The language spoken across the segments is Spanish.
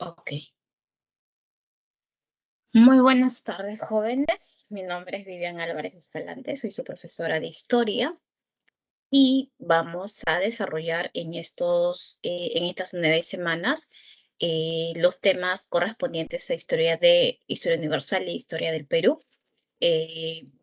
Ok. Muy buenas tardes, jóvenes. Mi nombre es Vivian Álvarez Escalante, soy su profesora de historia y vamos a desarrollar en estas 9 semanas los temas correspondientes a historia universal e historia del Perú.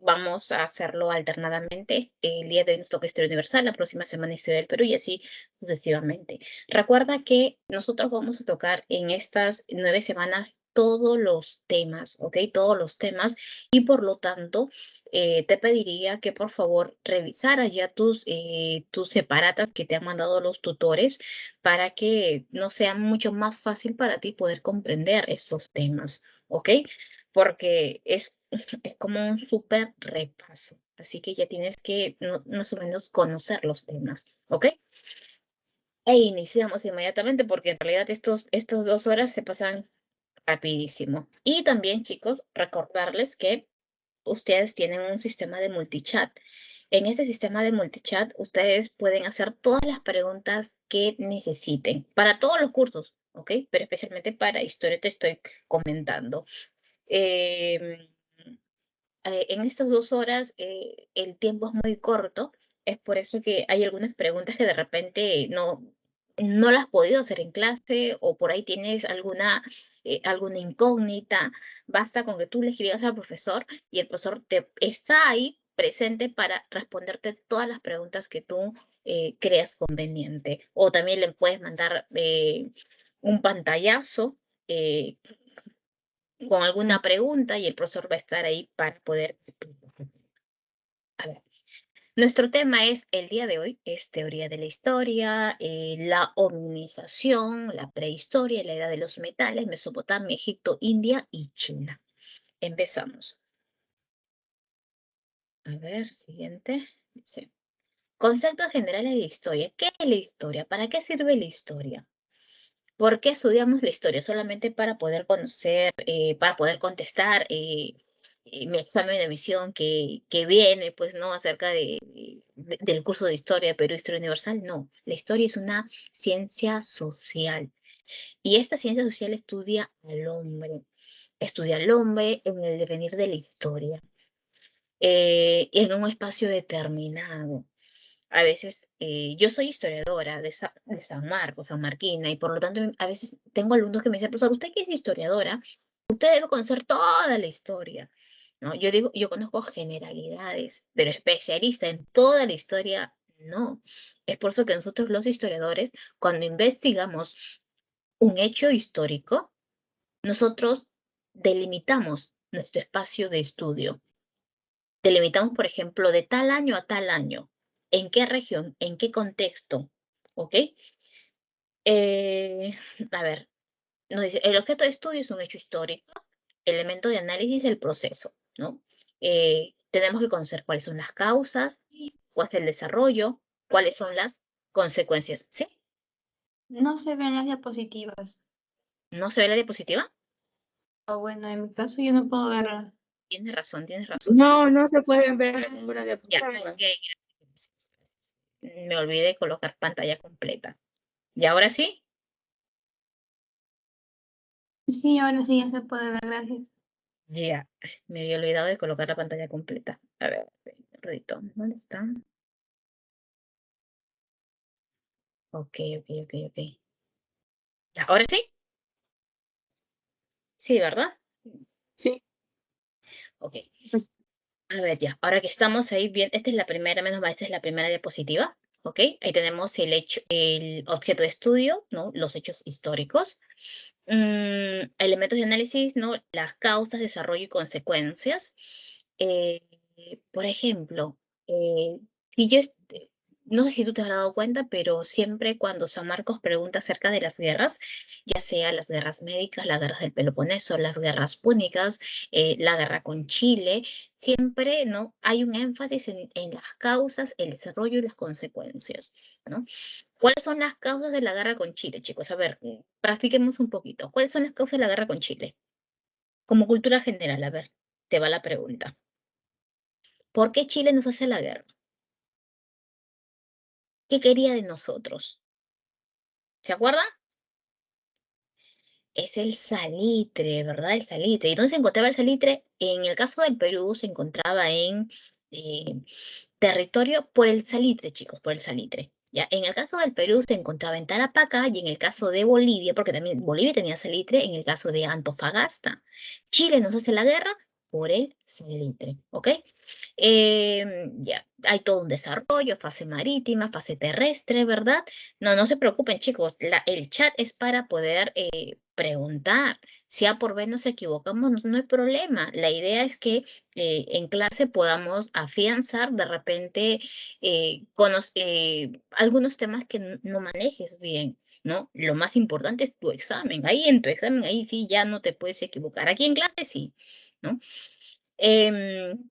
Vamos a hacerlo alternadamente. El día de hoy nos toca Historia Universal, la próxima semana Historia del Perú y así sucesivamente. Recuerda que nosotros vamos a tocar en estas 9 semanas todos los temas, ¿ok? Todos los temas y por lo tanto te pediría que por favor revisaras ya tus separatas que te han mandado los tutores para que no sea mucho más fácil para ti poder comprender estos temas, ¿ok? Porque es como un súper repaso. Así que ya tienes que más o menos conocer los temas, ¿ok? E iniciamos inmediatamente porque en realidad estos 2 horas se pasan rapidísimo. Y también, chicos, recordarles que ustedes tienen un sistema de multichat. En este sistema de multichat, ustedes pueden hacer todas las preguntas que necesiten para todos los cursos, ¿ok? Pero especialmente para historia te estoy comentando. Em, en estas 2 horas el tiempo es muy corto, es por eso que hay algunas preguntas que de repente no las has podido hacer en clase o por ahí tienes alguna incógnita. Basta con que tú le escribas al profesor y el profesor está ahí presente para responderte todas las preguntas que tú creas conveniente. O también le puedes mandar un pantallazo eh, con alguna pregunta y el profesor va a estar ahí para poder explicar. A ver, nuestro tema es el día de hoy, es teoría de la historia, la hominización, la prehistoria, la edad de los metales, Mesopotamia, Egipto, India y China. Empezamos. A ver, siguiente. Dice, conceptos generales de historia. ¿Qué es la historia? ¿Para qué sirve la historia? ¿Por qué estudiamos la historia? Solamente para poder conocer, para poder contestar mi examen de admisión que viene, pues, ¿no? Acerca del curso de historia de Perú, Historia Universal. No, la historia es una ciencia social. Y esta ciencia social estudia al hombre en el devenir de la historia, en un espacio determinado. A veces, yo soy historiadora de San Marcos, San Marquina, y por lo tanto a veces tengo alumnos que me dicen, profesor, usted que es historiadora, usted debe conocer toda la historia, ¿no? Yo digo, yo conozco generalidades, pero especialista en toda la historia, no. Es por eso que nosotros los historiadores, cuando investigamos un hecho histórico, nosotros delimitamos nuestro espacio de estudio. Delimitamos, por ejemplo, de tal año a tal año. ¿En qué región? ¿En qué contexto? ¿Ok? Eh, a ver, nos dice, el objeto de estudio es un hecho histórico, elemento de análisis el proceso, ¿no? Tenemos que conocer cuáles son las causas, cuál es el desarrollo, cuáles son las consecuencias. ¿Sí? No se ven las diapositivas. ¿No se ve la diapositiva? O bueno, en mi caso yo no puedo verla. Tienes razón, tienes razón. No, no se pueden ver ninguna Ya, diapositiva. ok, gracias. Me olvidé de colocar pantalla completa. ¿Y ahora sí? Sí, ahora sí ya se puede ver, gracias. Ya, me había olvidado de colocar la pantalla completa. A ver, Rodito, ¿dónde está? Ok, ok, ok, ok. Ya, ¿ahora sí? Sí, ¿verdad? Sí, Ok. pues, A ver, ya. Ahora que estamos ahí bien, esta es la primera, menos mal, esta es la primera diapositiva. Ok. Ahí tenemos el objeto de estudio, ¿no? Los hechos históricos. Elementos de análisis, ¿no? Las causas, desarrollo y consecuencias. Eh, por ejemplo, si yo, no sé si tú te has dado cuenta, pero siempre cuando San Marcos pregunta acerca de las guerras, ya sea las guerras médicas, las guerras del Peloponeso, las guerras púnicas, la guerra con Chile, siempre, ¿no? Hay un énfasis en las causas, el desarrollo y las consecuencias, ¿no? ¿Cuáles son las causas de la guerra con Chile, chicos? A ver, practiquemos un poquito. ¿Cuáles son las causas de la guerra con Chile? Como cultura general, a ver, te va la pregunta. ¿Por qué Chile nos hace la guerra? ¿Qué quería de nosotros? ¿Se acuerdan? es el salitre, ¿verdad? El salitre. ¿Y dónde se encontraba el salitre? En el caso del Perú se encontraba en territorio por el salitre, chicos, por el salitre. Ya, en el caso del Perú se encontraba en Tarapacá y en el caso de Bolivia, porque también Bolivia tenía salitre, en el caso de Antofagasta. Chile nos hace la guerra por el salitre, ¿ok? Ya, hay todo un desarrollo, fase marítima, fase terrestre, ¿verdad? No se preocupen, chicos, el chat es para poder preguntar. Si A por B nos equivocamos, no hay problema. La idea es que en clase podamos afianzar de repente algunos temas que no manejes bien, ¿no? Lo más importante es tu examen. Ahí en tu examen, ahí sí ya no te puedes equivocar. Aquí en clase sí, ¿no? Em,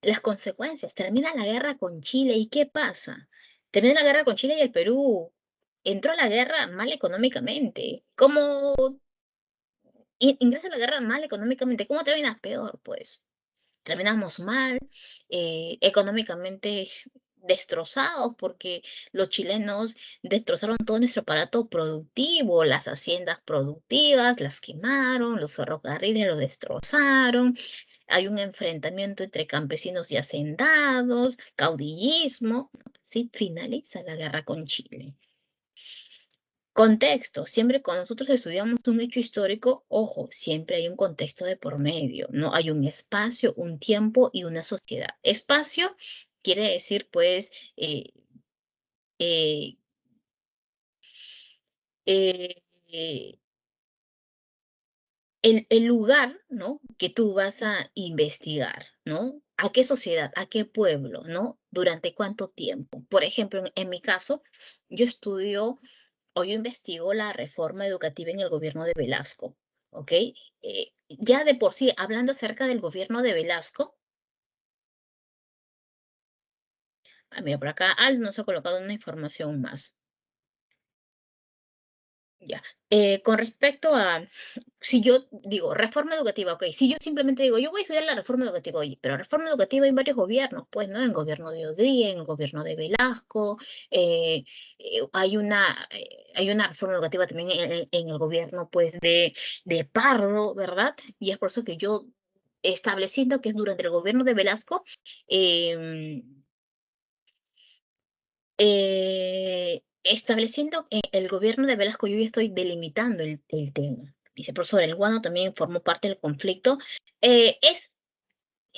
las consecuencias. Termina la guerra con Chile y ¿qué pasa? Termina la guerra con Chile y el Perú entró a la guerra mal económicamente. ¿Cómo ingresa a la guerra mal económicamente? ¿Cómo terminas peor? Pues terminamos mal, económicamente destrozados porque los chilenos destrozaron todo nuestro aparato productivo, las haciendas productivas las quemaron, los ferrocarriles los destrozaron, hay un enfrentamiento entre campesinos y hacendados, caudillismo. Sí, finaliza la guerra con Chile. Contexto, siempre cuando nosotros estudiamos un hecho histórico, ojo, siempre hay un contexto de por medio, ¿no? Hay un espacio, un tiempo y una sociedad. Espacio quiere decir, pues, eh, eh, eh, el lugar, ¿no? Que tú vas a investigar, ¿no? ¿A qué sociedad, a qué pueblo, ¿no? ¿Durante cuánto tiempo? Por ejemplo, en mi caso, yo estudio o yo investigo la reforma educativa en el gobierno de Velasco, ¿ok? Ya de por sí, hablando acerca del gobierno de Velasco, mira, por acá Al nos ha colocado una información más. Ya. Con respecto a, si yo digo reforma educativa, ok, si yo simplemente digo, yo voy a estudiar la reforma educativa, oye, pero reforma educativa hay varios gobiernos, pues, ¿no? En el gobierno de Odría, en el gobierno de Velasco, hay una reforma educativa también en el gobierno, pues, de Pardo, ¿verdad? Y es por eso que yo, estableciendo que es durante el gobierno de Velasco, estableciendo el gobierno de Velasco, yo ya estoy delimitando el tema. Dice, profesor, el guano también formó parte del conflicto. Es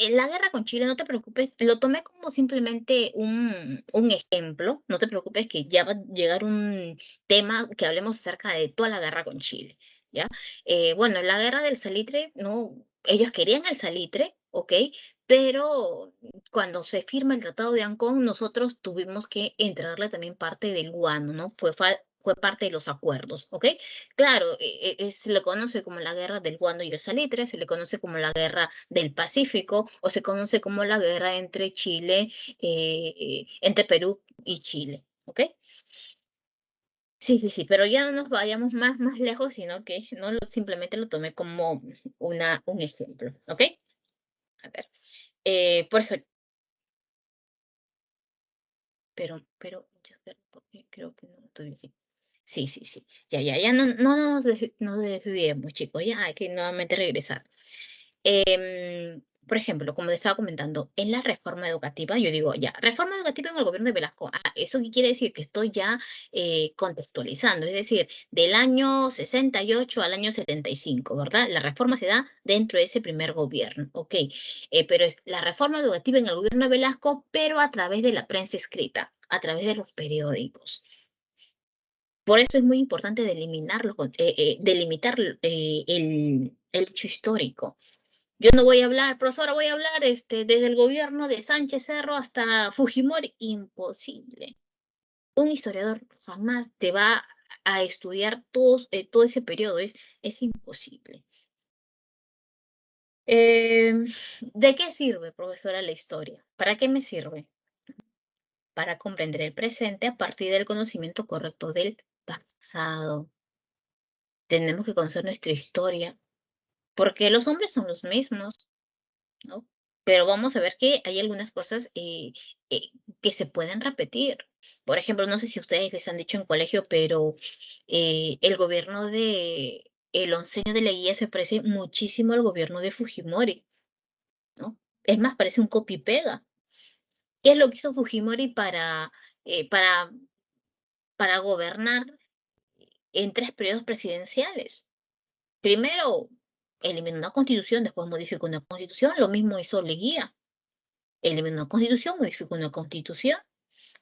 la guerra con Chile, no te preocupes, lo tomé como simplemente un ejemplo, no te preocupes que ya va a llegar un tema que hablemos acerca de toda la guerra con Chile, ¿ya? Bueno, la guerra del salitre, no, ellos querían el salitre, ¿ok? Pero cuando se firma el Tratado de Ancón, nosotros tuvimos que entregarle también parte del guano, ¿no? Fue parte de los acuerdos, ¿ok? Claro, se le conoce como la guerra del guano y el salitre, se le conoce como la guerra del Pacífico o se conoce como la guerra entre Chile, entre Perú y Chile, ¿ok? Sí, pero ya no nos vayamos más lejos, sino que no simplemente lo tomé como un ejemplo, ¿ok? A ver, por eso, ya espera, porque creo que no estoy así. Sí, ya, no nos desviemos, chicos, ya hay que nuevamente regresar. Por ejemplo, como les estaba comentando, en la reforma educativa, yo digo ya, reforma educativa en el gobierno de Velasco. ¿Eso qué quiere decir? Que estoy ya contextualizando, es decir, del año 68 al año 75, ¿verdad? La reforma se da dentro de ese primer gobierno, ¿ok? Pero es la reforma educativa en el gobierno de Velasco, pero a través de la prensa escrita, a través de los periódicos. Por eso es muy importante delimitar el hecho histórico. Yo no voy a hablar, profesora, voy a hablar desde el gobierno de Sánchez Cerro hasta Fujimori. Imposible. Un historiador jamás te va a estudiar todo ese periodo. Es imposible. ¿De qué sirve, profesora, la historia? ¿Para qué me sirve? Para comprender el presente a partir del conocimiento correcto del pasado. Tenemos que conocer nuestra historia, porque los hombres son los mismos, ¿no? Pero vamos a ver que hay algunas cosas eh, que se pueden repetir. Por ejemplo, no sé si ustedes les han dicho en colegio, pero el gobierno el onceño de la guía se parece muchísimo al gobierno de Fujimori, ¿no? Es más, parece un copy-pega. ¿Qué es lo que hizo Fujimori eh, para, para gobernar en 3 periodos presidenciales? Primero, eliminó una constitución, después modificó una constitución, lo mismo hizo Leguía. Eliminó una constitución, modificó una constitución.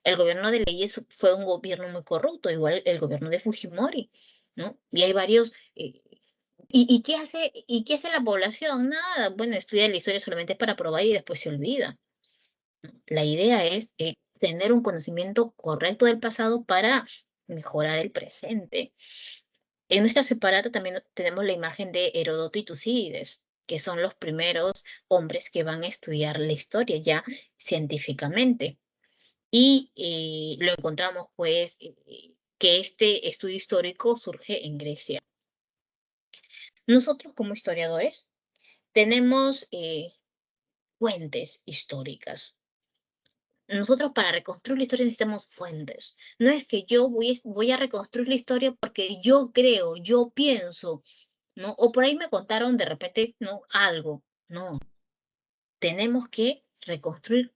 El gobierno de Leguía fue un gobierno muy corrupto, igual el gobierno de Fujimori, ¿no? Y hay varios... ¿Y qué hace la población? Nada, bueno, estudia la historia solamente para probar y después se olvida. La idea es tener un conocimiento correcto del pasado para mejorar el presente. En nuestra separata también tenemos la imagen de Heródoto y Tucídides, que son los primeros hombres que van a estudiar la historia ya científicamente. Y lo encontramos, pues, que este estudio histórico surge en Grecia. Nosotros, como historiadores, tenemos fuentes históricas. Nosotros para reconstruir la historia necesitamos fuentes. No es que yo voy a reconstruir la historia porque yo creo, yo pienso, ¿no? O por ahí me contaron de repente, ¿no? Algo. No, tenemos que reconstruir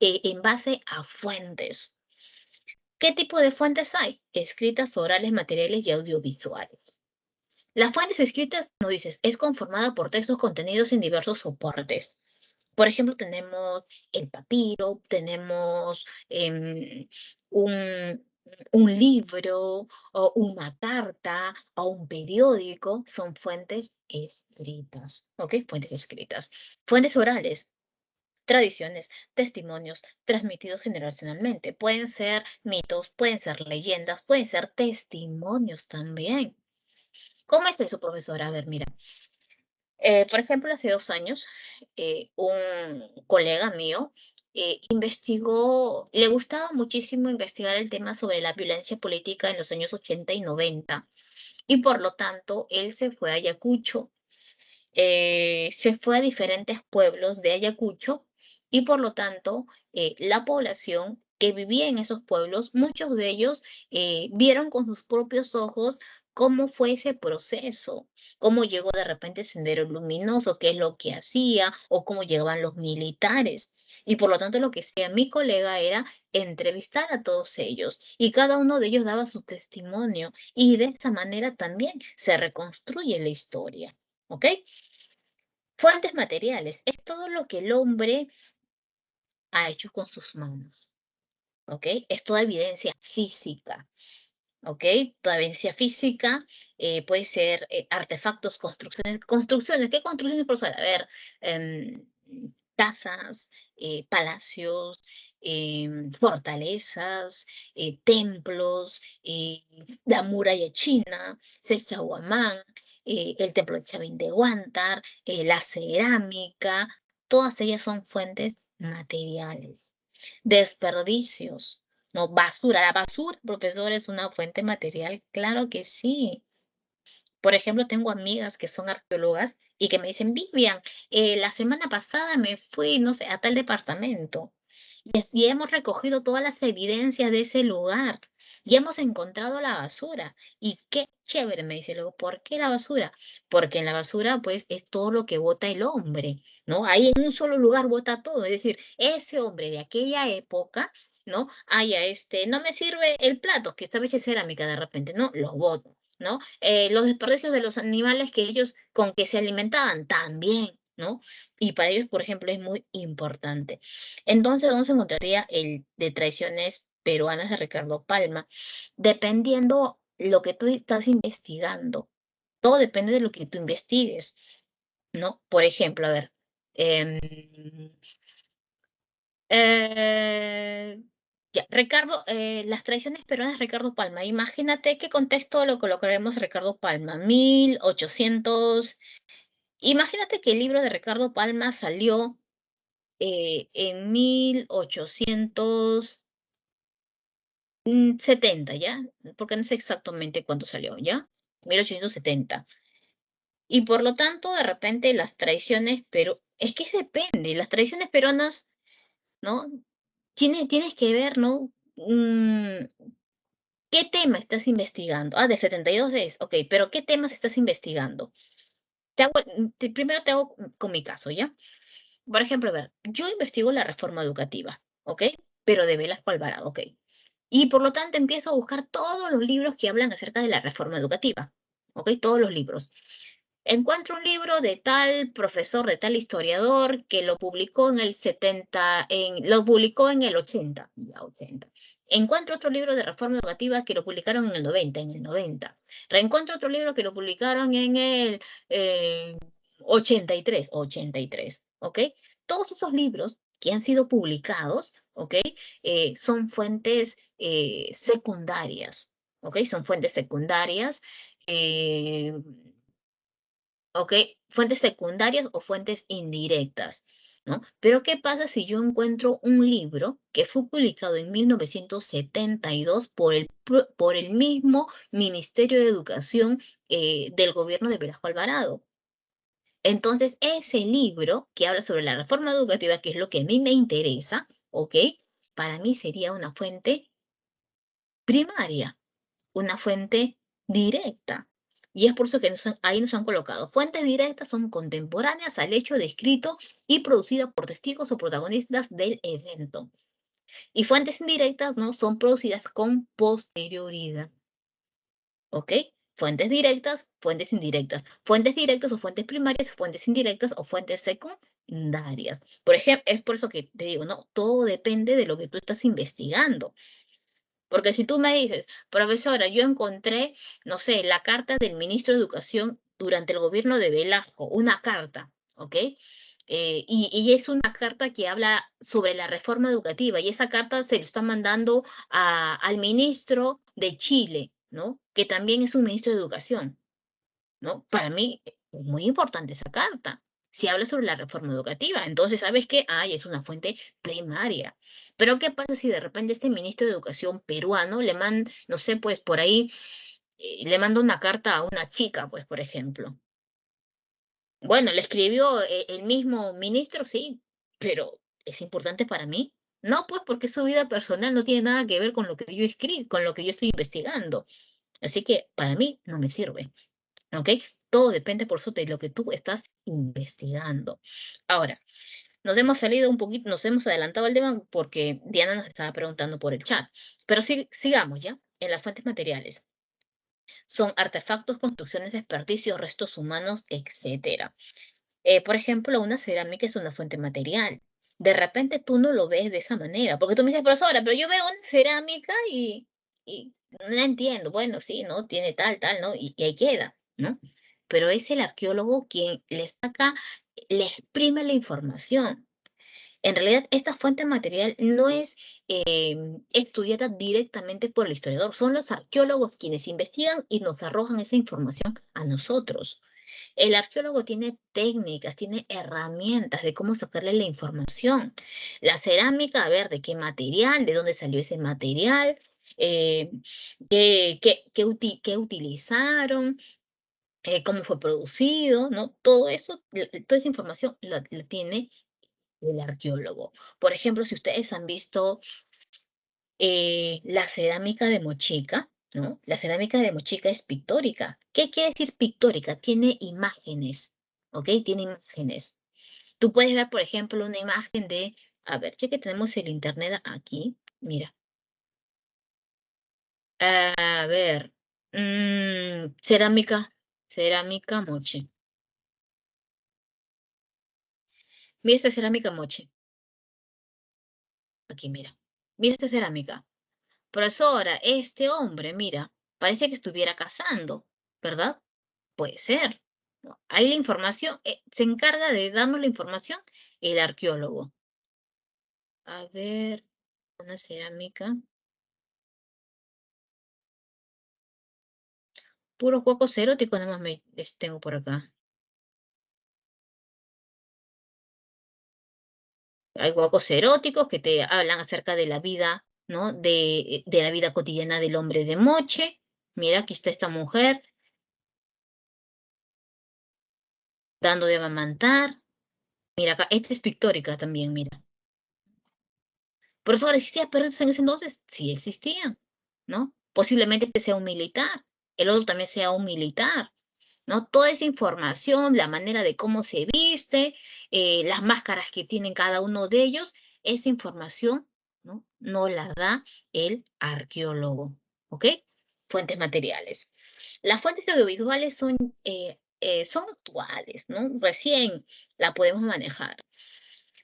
en base a fuentes. ¿Qué tipo de fuentes hay? Escritas, orales, materiales y audiovisuales. Las fuentes escritas, nos dices, es conformada por textos contenidos en diversos soportes. Por ejemplo, tenemos el papiro, tenemos un, un libro o una carta o un periódico, son fuentes escritas, ¿ok? Fuentes escritas. Fuentes orales, tradiciones, testimonios transmitidos generacionalmente. Pueden ser mitos, pueden ser leyendas, pueden ser testimonios también. ¿Cómo es eso, profesora? A ver, mira. Por ejemplo, hace 2 años, un colega mío investigó, le gustaba muchísimo investigar el tema sobre la violencia política en los años 80 y 90, y por lo tanto, él se fue a Ayacucho, se fue a diferentes pueblos de Ayacucho, y por lo tanto, la población que vivía en esos pueblos, muchos de ellos vieron con sus propios ojos cómo fue ese proceso, cómo llegó de repente Sendero Luminoso, qué es lo que hacía o cómo llegaban los militares. Y por lo tanto lo que hacía mi colega era entrevistar a todos ellos y cada uno de ellos daba su testimonio y de esa manera también se reconstruye la historia. ¿Ok? Fuentes materiales es todo lo que el hombre ha hecho con sus manos. ¿Ok? Es toda evidencia física. ¿Ok? Toda evidencia física puede ser artefactos, construcciones. ¿Construcciones? ¿Qué construcciones, profesor? A ver, em, casas, palacios, fortalezas, templos, la muralla china, Sacsayhuamán, el templo de Chavín de Huántar, la cerámica, todas ellas son fuentes materiales. Desperdicios. No, basura. La basura, profesor, es una fuente material. Claro que sí. Por ejemplo, tengo amigas que son arqueólogas y que me dicen, Vivian, la semana pasada me fui, no sé, a tal departamento y hemos recogido todas las evidencias de ese lugar y hemos encontrado la basura. Y qué chévere, me dice luego, ¿por qué la basura? Porque en la basura, pues, es todo lo que bota el hombre, ¿no? Ahí en un solo lugar bota todo. Es decir, ese hombre de aquella época, ¿no? No me sirve el plato, que esta vez es cerámica de repente, ¿no? Lo boto. ¿No? Los desperdicios de los animales que ellos con que se alimentaban también, ¿no? Y para ellos, por ejemplo, es muy importante. Entonces, ¿dónde se encontraría el de Traiciones Peruanas de Ricardo Palma? Dependiendo lo que tú estás investigando. Todo depende de lo que tú investigues, ¿no? Por ejemplo, a ver, em, eh, ya, Ricardo, las traiciones peruanas de Ricardo Palma. Imagínate qué contexto lo colocaremos Ricardo Palma. 1800. Imagínate que el libro de Ricardo Palma salió en 1870, ¿ya? Porque no sé exactamente cuándo salió, ¿ya? 1870. Y por lo tanto, de repente las traiciones, pero es que depende, las traiciones peruanas, ¿no? Tienes que ver, ¿no? ¿Qué tema estás investigando? Ah, de 72 es, ok, pero ¿qué temas estás investigando? Primero te hago con mi caso, ¿ya? Por ejemplo, a ver, yo investigo la reforma educativa, ¿ok? Pero de Velasco Alvarado, ¿ok? Y por lo tanto empiezo a buscar todos los libros que hablan acerca de la reforma educativa, ¿ok? Todos los libros. Encuentro un libro de tal profesor, de tal historiador, que lo publicó en el 70, lo publicó en el 80, ya 80. Encuentro otro libro de reforma educativa que lo publicaron en el 90, en el 90. Reencuentro otro libro que lo publicaron en el 83, 83, ¿ok? Todos esos libros que han sido publicados, ¿ok? Son fuentes secundarias, ¿ok? Son fuentes secundarias. eh, ¿Ok? Fuentes secundarias o fuentes indirectas, ¿no? Pero ¿qué pasa si yo encuentro un libro que fue publicado en 1972 por el mismo Ministerio de Educación del gobierno de Velasco Alvarado? Entonces, ese libro que habla sobre la reforma educativa, que es lo que a mí me interesa, ¿ok? Para mí sería una fuente primaria, una fuente directa. Y es por eso que ahí nos han colocado. Fuentes directas son contemporáneas al hecho descrito y producidas por testigos o protagonistas del evento. Y fuentes indirectas no son producidas con posterioridad. ¿Ok? Fuentes directas, fuentes indirectas. Fuentes directas o fuentes primarias, fuentes indirectas o fuentes secundarias. Por ejemplo, es por eso que te digo, no, todo depende de lo que tú estás investigando. Porque si tú me dices, profesora, yo encontré, no sé, la carta del ministro de Educación durante el gobierno de Velasco, una carta, ¿ok? Y es una carta que habla sobre la reforma educativa y esa carta se lo está mandando al ministro de Chile, ¿no? Que también es un ministro de Educación, ¿no? Para mí es muy importante esa carta. Si habla sobre la reforma educativa, entonces, ¿sabes qué? Ay, es una fuente primaria. Pero ¿qué pasa si de repente este ministro de Educación peruano le manda, no sé, pues por ahí, le manda una carta a una chica, pues, por ejemplo? Bueno, le escribió el mismo ministro, sí, pero ¿es importante para mí? No, pues porque su vida personal no tiene nada que ver con lo que yo escribo, con lo que yo estoy investigando. Así que para mí no me sirve. ¿Ok? Todo depende, por eso, de lo que tú estás investigando. Ahora, nos hemos salido un poquito, nos hemos adelantado al tema porque Diana nos estaba preguntando por el chat. Pero sigamos ya en las fuentes materiales. Son artefactos, construcciones, desperdicios, restos humanos, etcétera. Por ejemplo, una cerámica es una fuente material. De repente tú no lo ves de esa manera, porque tú me dices, profesora, pero yo veo una cerámica y no la entiendo. Bueno, sí, ¿no? Tiene tal, ¿no? Y ahí queda, ¿no? Pero es el arqueólogo quien le saca, le exprime la información. En realidad, esta fuente material no es estudiada directamente por el historiador, son los arqueólogos quienes investigan y nos arrojan esa información a nosotros. El arqueólogo tiene técnicas, tiene herramientas de cómo sacarle la información. La cerámica, a ver de qué material, de dónde salió ese material, eh, qué utilizaron, cómo fue producido, ¿no? Todo eso, toda esa información la tiene el arqueólogo. Por ejemplo, si ustedes han visto la cerámica de Mochica, ¿no? La cerámica de Mochica es pictórica. ¿Qué quiere decir pictórica? Tiene imágenes, ¿ok? Tiene imágenes. Tú puedes ver, por ejemplo, una imagen de, a ver, ya que tenemos el internet aquí, mira. A ver, cerámica moche. Mira esta cerámica moche. Aquí, mira. Mira esta cerámica. Profesora, este hombre, mira, parece que estuviera cazando, ¿verdad? Puede ser. ¿No? Ahí la información, se encarga de darnos la información el arqueólogo. A ver, una cerámica. Puros huecos eróticos nada más tengo por acá. Hay huecos eróticos que te hablan acerca de la vida, ¿no? De la vida cotidiana del hombre de Moche. Mira, aquí está esta mujer dando de amamantar. Mira acá, esta es pictórica también, mira. Por eso existían perritos en ese entonces, sí existían, ¿no? Posiblemente este sea un militar, el otro también sea un militar, ¿no? Toda esa información, la manera de cómo se viste, las máscaras que tienen cada uno de ellos, esa información, ¿no? No la da el arqueólogo, ¿ok? Fuentes materiales. Las fuentes audiovisuales son actuales, ¿no? Recién la podemos manejar.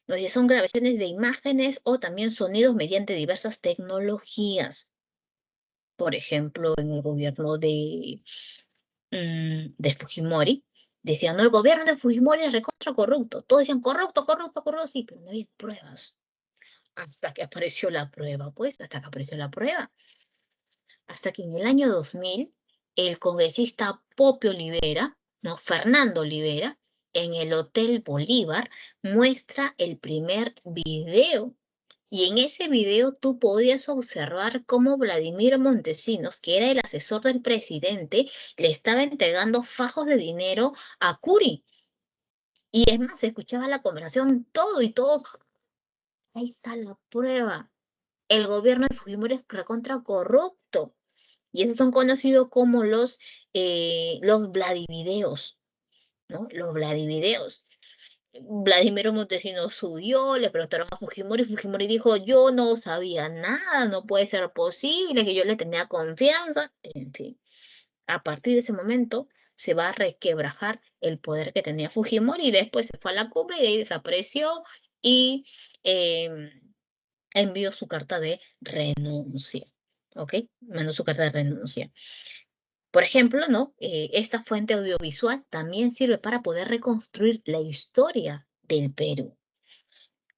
Entonces, son grabaciones de imágenes o también sonidos mediante diversas tecnologías. Por ejemplo, en el gobierno de Fujimori, decían, no, el gobierno de Fujimori es recontra corrupto. Todos decían, corrupto, corrupto, corrupto, sí, pero no había pruebas. Hasta que apareció la prueba, pues, hasta que apareció la prueba. Hasta que en el año 2000, el congresista Pope Olivera, no, Fernando Olivera, en el Hotel Bolívar, muestra el primer video. Y en ese video tú podías observar cómo Vladimir Montesinos, que era el asesor del presidente, le estaba entregando fajos de dinero a Curi. Y es más, se escuchaba la conversación todo y todo. Ahí está la prueba. El gobierno de Fujimori es recontra corrupto. Y esos son conocidos como los Vladivideos, ¿no? Los Vladivideos. Vladimiro Montesinos subió, le preguntaron a Fujimori, Fujimori dijo, yo no sabía nada, no puede ser posible, que yo le tenía confianza, en fin. A partir de ese momento se va a requebrajar el poder que tenía Fujimori y después se fue a la cumbre y de ahí desapareció y em, envió su carta de renuncia, ¿ok? Mandó su carta de renuncia. Por ejemplo, ¿no? Esta fuente audiovisual también sirve para poder reconstruir la historia del Perú.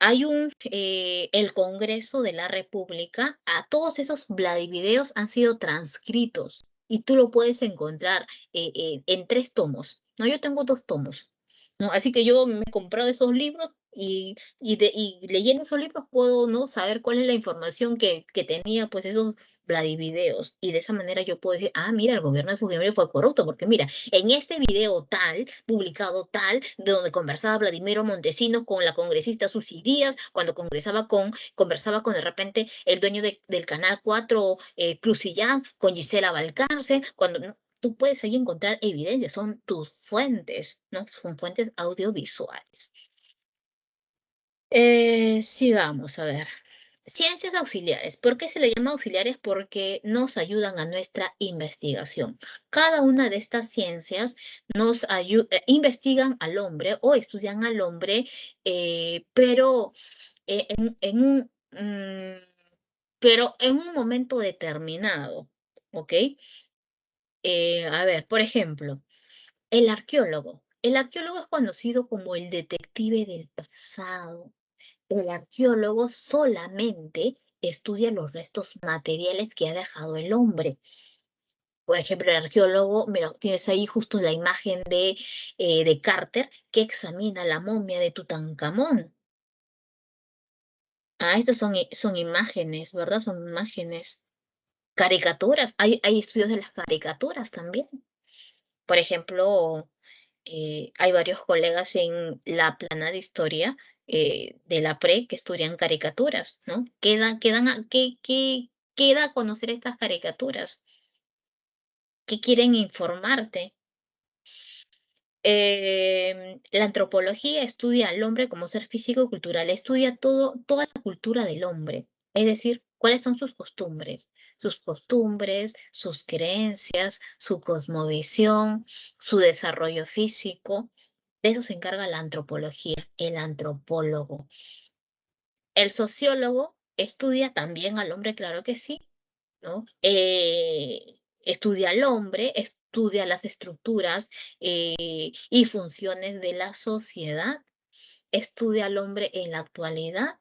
Hay el Congreso de la República, a todos esos Vladivideos han sido transcritos y tú lo puedes encontrar en 3 tomos. No, yo tengo 2 tomos, ¿no? Así que yo me he comprado esos libros y leyendo esos libros puedo, ¿no? Saber cuál es la información que tenía, pues, esos Vladivideos. Y de esa manera yo puedo decir, ah, mira, el gobierno de Fujimori fue corrupto, porque mira, en este video tal, publicado tal, de donde conversaba Vladimiro Montesinos con la congresista Susi Díaz, cuando conversaba con de repente el dueño del Canal 4, Cruzillán, con Gisela Valcárcel, cuando ¿no? Tú puedes ahí encontrar evidencia, son tus fuentes, ¿no? Son fuentes audiovisuales. Sigamos, a ver. Ciencias auxiliares. ¿Por qué se le llama auxiliares? Porque nos ayudan a nuestra investigación. Cada una de estas ciencias investigan al hombre o estudian al hombre, pero en un momento determinado, ¿ok? A ver, por ejemplo, el arqueólogo. El arqueólogo es conocido como el detective del pasado. El arqueólogo solamente estudia los restos materiales que ha dejado el hombre. Por ejemplo, el arqueólogo, mira, tienes ahí justo la imagen de Carter que examina la momia de Tutankamón. Ah, estas son imágenes, ¿verdad? Son imágenes. Caricaturas, hay estudios de las caricaturas también. Por ejemplo, hay varios colegas en la plana de historia de la pre que estudian caricaturas, ¿no? Queda a conocer estas caricaturas, que quieren informarte. La antropología estudia al hombre como ser físico y cultural, estudia toda la cultura del hombre, es decir, cuáles son sus costumbres, sus creencias, su cosmovisión, su desarrollo físico. De eso se encarga la antropología, el antropólogo. El sociólogo estudia también al hombre, claro que sí, ¿no? Estudia al hombre, estudia las estructuras y funciones de la sociedad, estudia al hombre en la actualidad.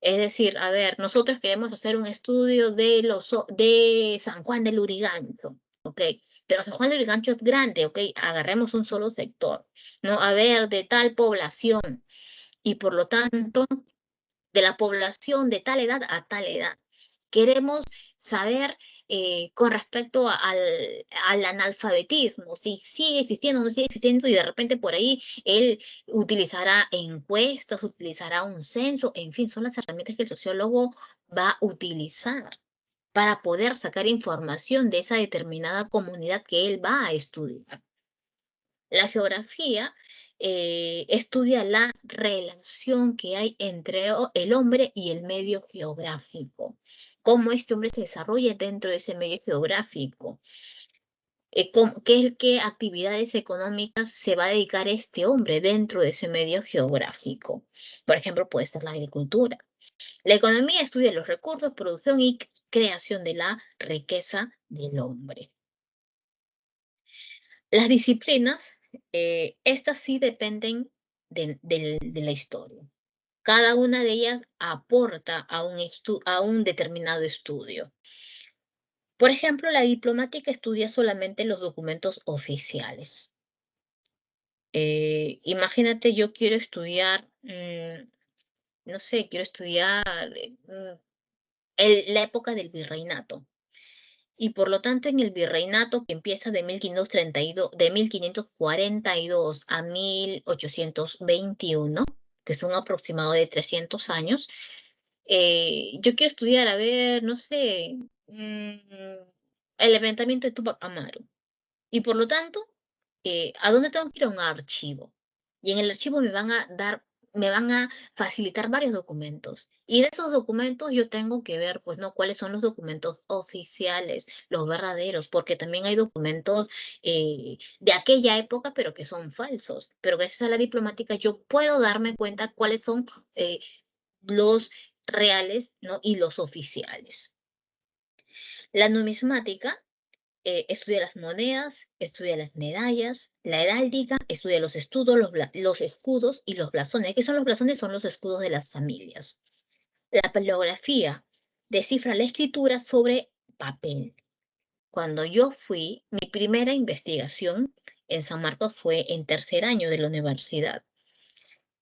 Es decir, a ver, nosotros queremos hacer un estudio de San Juan del Lurigancho, ¿ok? Pero San Juan del Lurigancho es grande, ¿ok? Agarremos un solo sector, ¿no? A ver, de tal población y por lo tanto, de la población de tal edad a tal edad. Queremos saber con respecto al analfabetismo, si sigue existiendo o no sigue existiendo, y de repente por ahí él utilizará encuestas, utilizará un censo, en fin, son las herramientas que el sociólogo va a utilizar para poder sacar información de esa determinada comunidad que él va a estudiar. La geografía estudia la relación que hay entre el hombre y el medio geográfico, cómo este hombre se desarrolla dentro de ese medio geográfico, qué actividades económicas se va a dedicar este hombre dentro de ese medio geográfico. Por ejemplo, puede ser la agricultura. La economía estudia los recursos, producción y creación de la riqueza del hombre. Las disciplinas, estas sí dependen de la historia. Cada una de ellas aporta a un determinado estudio. Por ejemplo, la diplomática estudia solamente los documentos oficiales. Imagínate, yo quiero estudiar, no sé, quiero estudiar la época del virreinato. Y por lo tanto, en el virreinato que empieza de 1542 a 1821, que es un aproximado de 300 años, yo quiero estudiar, a ver, no sé, el levantamiento de Tupac Amaru. Y por lo tanto, ¿a dónde tengo que ir? A un archivo. Y en el archivo me van a facilitar varios documentos. Y de esos documentos yo tengo que ver, pues, ¿no? Cuáles son los documentos oficiales, los verdaderos, porque también hay documentos de aquella época, pero que son falsos. Pero gracias a la diplomática yo puedo darme cuenta cuáles son los reales, ¿no? Y los oficiales. La numismática estudia las monedas, estudia las medallas, la heráldica, estudia los los escudos y los blasones. ¿Qué son los blasones? Son los escudos de las familias. La paleografía descifra la escritura sobre papel. Cuando yo fui, mi primera investigación en San Marcos fue en tercer año de la universidad.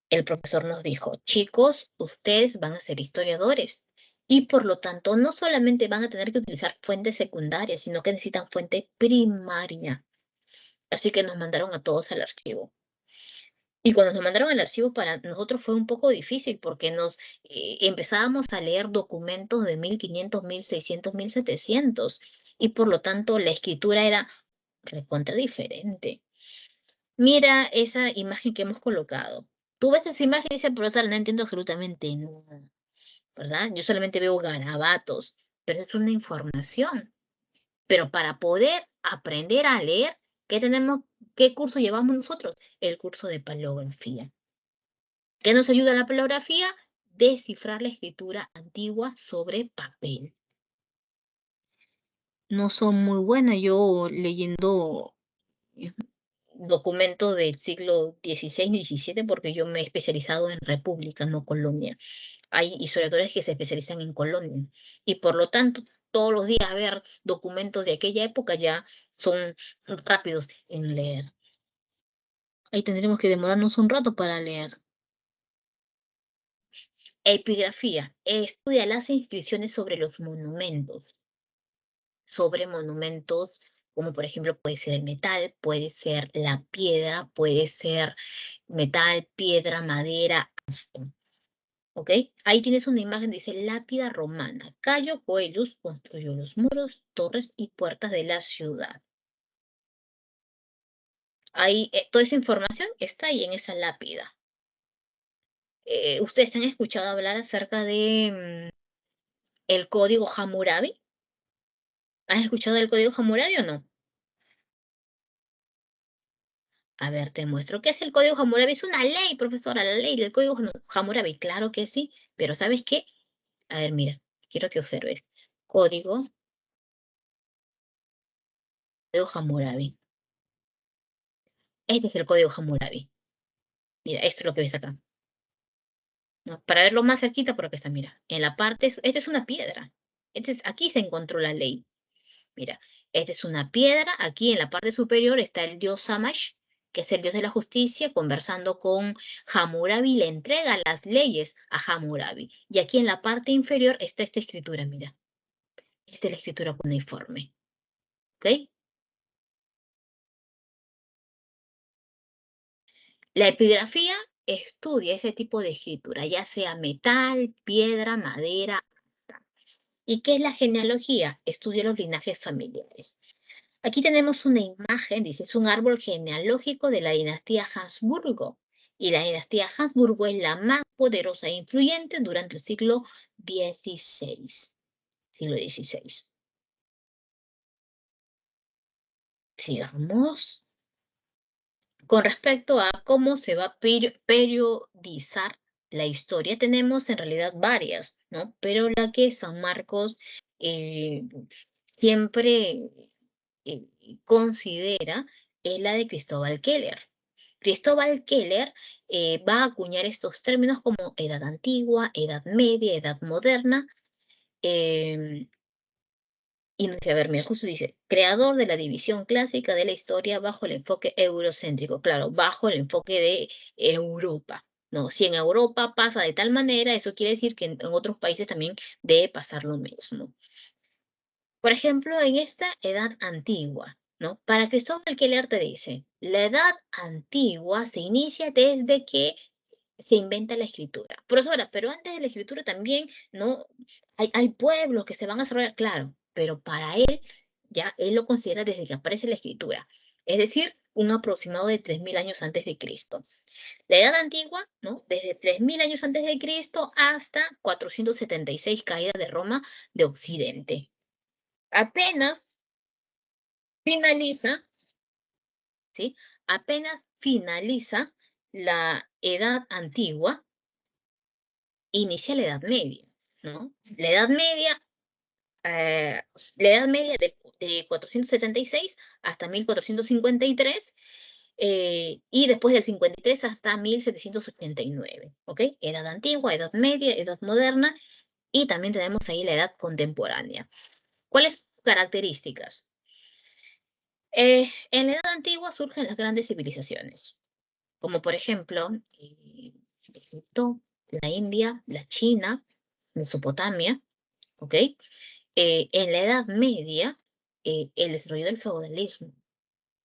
El profesor nos dijo, chicos, ustedes van a ser historiadores y por lo tanto no solamente van a tener que utilizar fuentes secundarias, sino que necesitan fuente primaria. Así que nos mandaron a todos al archivo. Y cuando nos mandaron al archivo para nosotros fue un poco difícil porque nos empezábamos a leer documentos de 1500, 1600, 1700 y por lo tanto la escritura era recontra diferente. Mira esa imagen que hemos colocado. Tú ves esa imagen y dices, profesor, no entiendo absolutamente nada, ¿verdad? Yo solamente veo garabatos, pero es una información. Pero para poder aprender a leer, ¿qué curso llevamos nosotros? El curso de paleografía. ¿Qué nos ayuda la paleografía? Descifrar la escritura antigua sobre papel. No son muy buenas yo leyendo documentos del siglo XVI y XVII porque yo me he especializado en república, no colonia. Hay historiadores que se especializan en colonia y por lo tanto todos los días ver documentos de aquella época ya son rápidos en leer. Ahí tendremos que demorarnos un rato para leer. Epigrafía estudia las inscripciones sobre los monumentos, como por ejemplo puede ser el metal, puede ser la piedra, puede ser metal, piedra, madera, asta. ¿Ok? Ahí tienes una imagen, dice lápida romana. Cayo Coelus construyó los muros, torres y puertas de la ciudad. Ahí, toda esa información está ahí en esa lápida. ¿Ustedes han escuchado hablar acerca de el código Hammurabi? ¿Han escuchado del código Hammurabi o no? A ver, te muestro. ¿Qué es el código Hammurabi? Es una ley, profesora, la ley del código Hammurabi. Claro que sí, pero ¿sabes qué? A ver, mira, quiero que observes. Código Hammurabi. Este es el código Hammurabi. Mira, esto es lo que ves acá. ¿No? Para verlo más cerquita, por acá está, mira. En la parte, esta es una piedra. Aquí se encontró la ley. Mira, esta es una piedra. Aquí en la parte superior está el dios Shamash, que es el dios de la justicia, conversando con Hammurabi, le entrega las leyes a Hammurabi. Y aquí en la parte inferior está esta escritura, mira. Esta es la escritura cuneiforme. ¿Ok? La epigrafía estudia ese tipo de escritura, ya sea metal, piedra, madera. ¿Y qué es la genealogía? Estudia los linajes familiares. Aquí tenemos una imagen, dice, es un árbol genealógico de la dinastía Habsburgo. Y la dinastía Habsburgo es la más poderosa e influyente durante el siglo XVI. Siglo XVI. Sigamos. Con respecto a cómo se va a periodizar la historia, tenemos en realidad varias, ¿no? Pero la que San Marcos eh, siempre eh, considera es la de Cristóbal Keller. Cristóbal Keller va a acuñar estos términos como edad antigua, edad media, edad moderna. Y a ver, mira, justo dice, creador de la división clásica de la historia bajo el enfoque eurocéntrico. Claro, bajo el enfoque de Europa. No, si en Europa pasa de tal manera, eso quiere decir que en otros países también debe pasar lo mismo. Por ejemplo, en esta edad antigua, ¿no? Para Cristóbal Keller te dice, la edad antigua se inicia desde que se inventa la escritura. Profesora, pero antes de la escritura también, ¿no? Hay pueblos que se van a desarrollar, claro, pero para él, ya, él lo considera desde que aparece la escritura. Es decir, un aproximado de 3000 años antes de Cristo. La edad antigua, ¿no? Desde 3000 años antes de Cristo hasta 476 caída de Roma de Occidente. Apenas finaliza, ¿sí? Apenas finaliza la edad antigua, inicia la Edad Media, ¿no? La Edad Media de 476 hasta 1453 y después del 53 hasta 1789, ¿ok? Edad antigua, Edad Media, Edad Moderna y también tenemos ahí la Edad Contemporánea. ¿Cuáles características? En la Edad Antigua surgen las grandes civilizaciones, como por ejemplo Egipto, la India, la China, Mesopotamia, ¿ok? En la Edad Media, el desarrollo del feudalismo.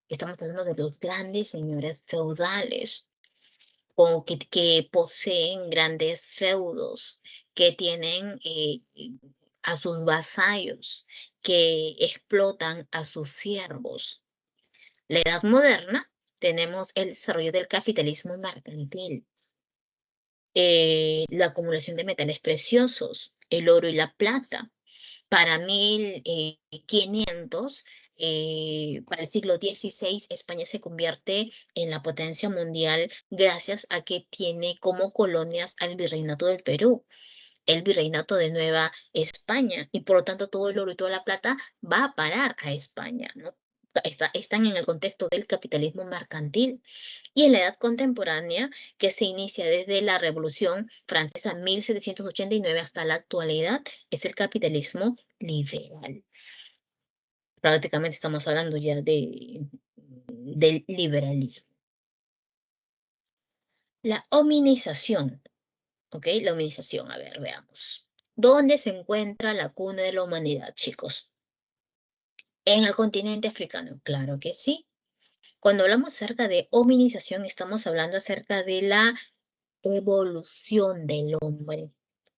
Estamos hablando de los grandes señores feudales o que poseen grandes feudos, que tienen a sus vasallos, que explotan a sus siervos. La Edad Moderna, tenemos el desarrollo del capitalismo mercantil, la acumulación de metales preciosos, el oro y la plata. Para 1500, para el siglo XVI, España se convierte en la potencia mundial gracias a que tiene como colonias al Virreinato del Perú, el Virreinato de Nueva España, y por lo tanto todo el oro y toda la plata va a parar a España, ¿no? Están en el contexto del capitalismo mercantil. Y en la edad contemporánea, que se inicia desde la Revolución Francesa 1789 hasta la actualidad, es el capitalismo liberal. Prácticamente estamos hablando ya del liberalismo. La hominización, ¿ok? La hominización, a ver, veamos. ¿Dónde se encuentra la cuna de la humanidad, chicos? En el continente africano, claro que sí. Cuando hablamos acerca de hominización, estamos hablando acerca de la evolución del hombre,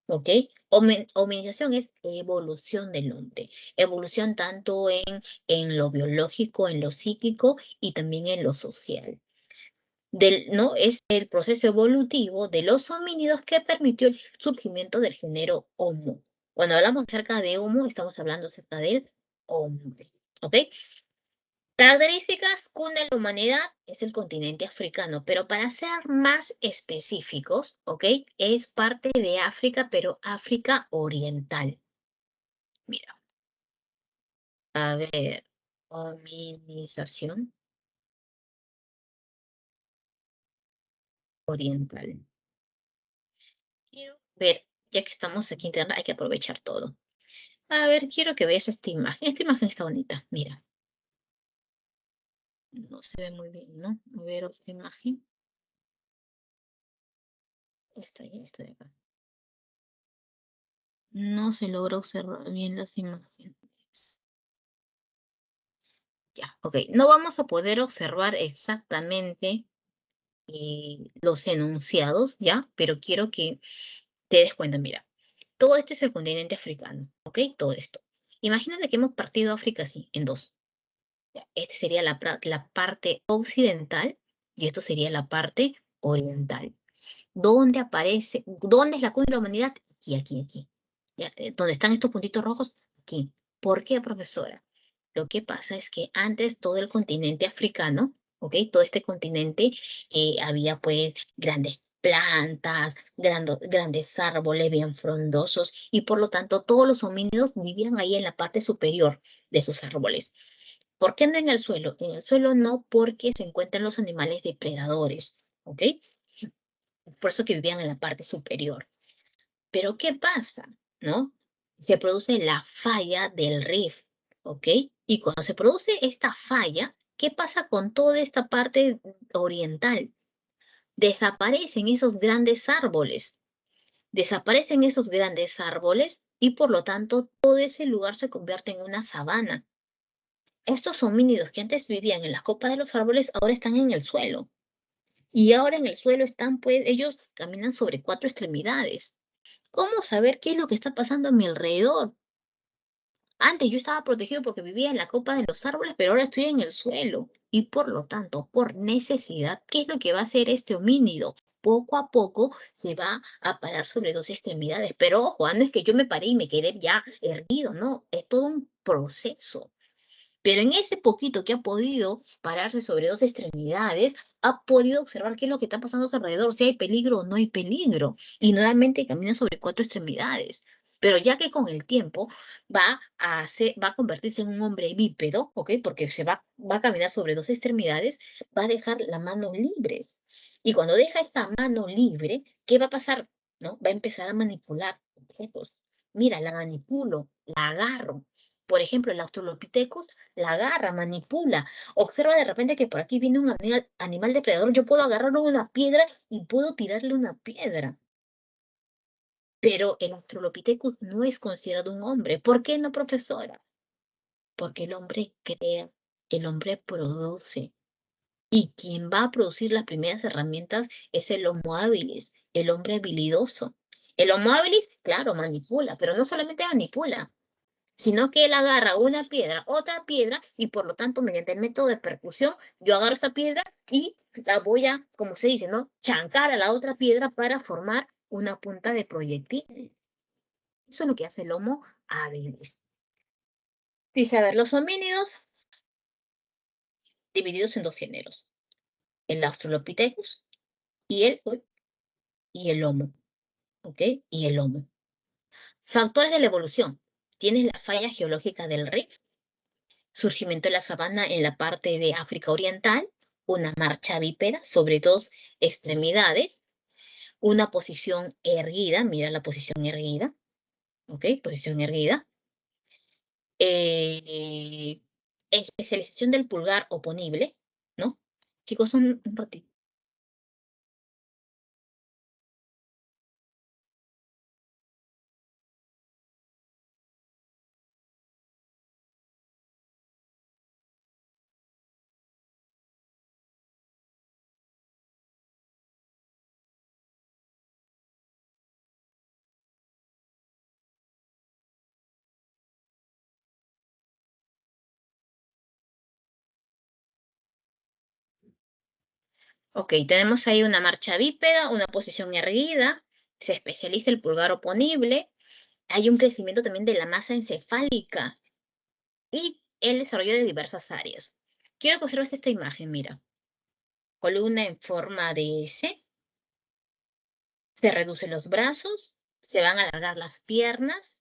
¿ok? Hominización es evolución del hombre, evolución tanto en lo biológico, en lo psíquico y también en lo social. ¿No? Es el proceso evolutivo de los homínidos que permitió el surgimiento del género Homo. Cuando hablamos acerca de Homo, estamos hablando acerca del hombre, ¿ok? Características cuna de la humanidad es el continente africano, pero para ser más específicos, ¿ok? Es parte de África, pero África oriental. Mira, a ver, hominización oriental. Quiero ver, ya que estamos aquí en internet, hay que aprovechar todo. A ver, quiero que veas esta imagen. Esta imagen está bonita, mira. No se ve muy bien, ¿no? A ver, otra imagen. Esta de acá. No se logra observar bien las imágenes. Ya, ok. No vamos a poder observar exactamente los enunciados, ¿ya? Pero quiero que te des cuenta, mira. Todo esto es el continente africano, ¿ok? Todo esto. Imagínate que hemos partido África así, en dos. Esta sería la parte occidental y esto sería la parte oriental. ¿Dónde aparece? ¿Dónde es la cuna de la humanidad? Aquí. Ya, ¿dónde están estos puntitos rojos? Aquí. ¿Por qué, profesora? Lo que pasa es que antes todo el continente africano, ¿ok? Todo este continente había pues grandes plantas, grandes árboles bien frondosos y por lo tanto todos los homínidos vivían ahí en la parte superior de esos árboles. ¿Por qué no en el suelo? En el suelo no, porque se encuentran los animales depredadores, ¿ok? Por eso que vivían en la parte superior. Pero ¿qué pasa? ¿No? Se produce la falla del rift, ¿ok? Y cuando se produce esta falla, ¿qué pasa con toda esta parte oriental? Desaparecen esos grandes árboles. Desaparecen esos grandes árboles y por lo tanto todo ese lugar se convierte en una sabana. Estos homínidos que antes vivían en las copas de los árboles ahora están en el suelo. Y ahora en el suelo están, pues, ellos caminan sobre 4 extremidades. ¿Cómo saber qué es lo que está pasando a mi alrededor? Antes yo estaba protegido porque vivía en la copa de los árboles, pero ahora estoy en el suelo. Y por lo tanto, por necesidad, ¿qué es lo que va a hacer este homínido? Poco a poco se va a parar sobre 2 extremidades. Pero ojo, no es que yo me paré y me quedé ya erguido, no, es todo un proceso. Pero en ese poquito que ha podido pararse sobre 2 extremidades, ha podido observar qué es lo que está pasando a su alrededor, si hay peligro o no hay peligro. Y nuevamente camina sobre 4 extremidades. Pero ya que con el tiempo va a convertirse en un hombre bípedo, ¿ok? Porque va a caminar sobre 2 extremidades, va a dejar la mano libre. Y cuando deja esta mano libre, ¿qué va a pasar? ¿No? Va a empezar a manipular objetos. Mira, la manipulo, la agarro. Por ejemplo, el Australopithecus la agarra, manipula. Observa de repente que por aquí viene un animal depredador. Yo puedo agarrarlo una piedra y puedo tirarle una piedra. Pero el Australopithecus no es considerado un hombre. ¿Por qué no, profesora? Porque el hombre crea, el hombre produce. Y quien va a producir las primeras herramientas es el Homo habilis, el hombre habilidoso. El Homo habilis, claro, manipula, pero no solamente manipula, sino que él agarra una piedra, otra piedra, y por lo tanto, mediante el método de percusión, yo agarro esa piedra y la voy a, como se dice, ¿no? Chancar a la otra piedra para formar una punta de proyectil. Eso es lo que hace el Homo habilis. Dice, a ver, los homínidos divididos en 2 géneros, el Australopithecus y el Homo, ¿ok? Y el Homo. Factores de la evolución. Tienes la falla geológica del rift, surgimiento de la sabana en la parte de África Oriental, una marcha bípeda sobre 2 extremidades, una posición erguida, mira la posición erguida, ¿ok? Posición erguida. Especialización del pulgar oponible, ¿no? Chicos, un ratito. Ok, tenemos ahí una marcha bípeda, una posición erguida, se especializa el pulgar oponible, hay un crecimiento también de la masa encefálica y el desarrollo de diversas áreas. Quiero que observes esta imagen, mira. Columna en forma de S, se reducen los brazos, se van a alargar las piernas,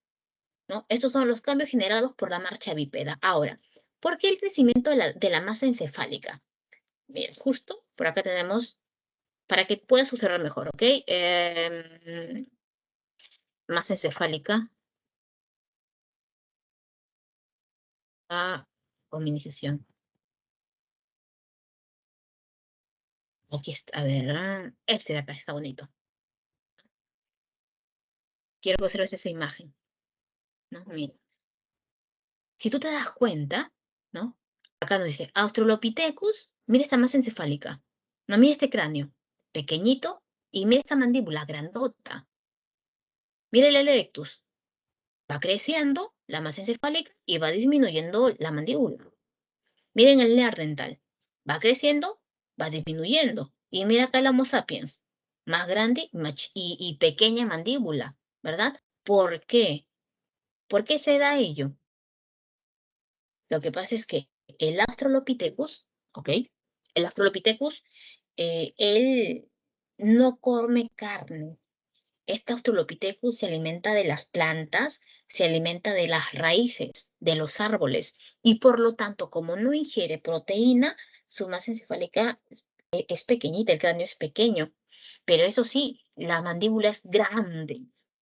¿no? Estos son los cambios generados por la marcha bípeda. Ahora, ¿por qué el crecimiento de la masa encefálica? Mira, justo por acá tenemos, para que puedas observar mejor, ¿ok? Masa encefálica, a hominización. Aquí está, a ver, este de acá está bonito. Quiero que observes esa imagen, ¿no? Mira. Si tú te das cuenta, ¿no? Acá nos dice Australopithecus, mira esta masa encefálica. No, mira este cráneo, pequeñito, y mira esta mandíbula grandota. Mira el erectus. Va creciendo la masa encefálica y va disminuyendo la mandíbula. Miren el neandertal. Va creciendo, va disminuyendo. Y mira acá el Homo sapiens. Más grande y pequeña mandíbula, ¿verdad? ¿Por qué? ¿Por qué se da ello? Lo que pasa es que el Australopithecus, ¿ok? El Australopithecus, él no come carne. Este Australopithecus se alimenta de las plantas, se alimenta de las raíces de los árboles y por lo tanto, como no ingiere proteína, su masa encefálica es pequeñita, el cráneo es pequeño. Pero eso sí, la mandíbula es grande,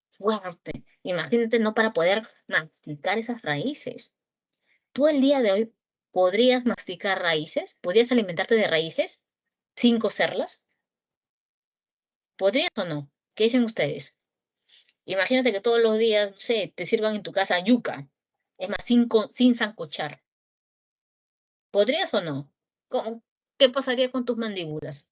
fuerte. Imagínate, no para poder masticar esas raíces. ¿Tú el día de hoy podrías masticar raíces? ¿Podrías alimentarte de raíces sin cocerlas? ¿Podrías o no? ¿Qué dicen ustedes? Imagínate que todos los días, no sé, te sirvan en tu casa yuca. Es más, sin sancochar. ¿Podrías o no? ¿Qué pasaría con tus mandíbulas?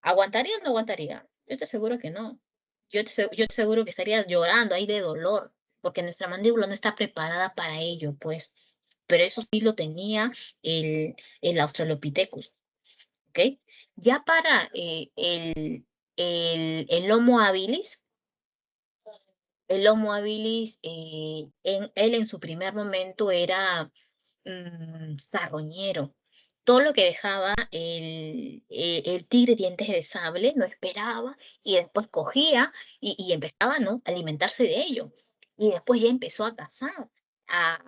¿Aguantaría o no aguantaría? Yo te aseguro que no. Yo te aseguro que estarías llorando ahí de dolor, porque nuestra mandíbula no está preparada para ello, pues. Pero eso sí lo tenía el Australopithecus, ¿ok? Ya para el Homo habilis, él en su primer momento era carroñero. Todo lo que dejaba el tigre dientes de sable, no esperaba y después cogía y empezaba, ¿no?, a alimentarse de ello. Y después ya empezó a cazar, a,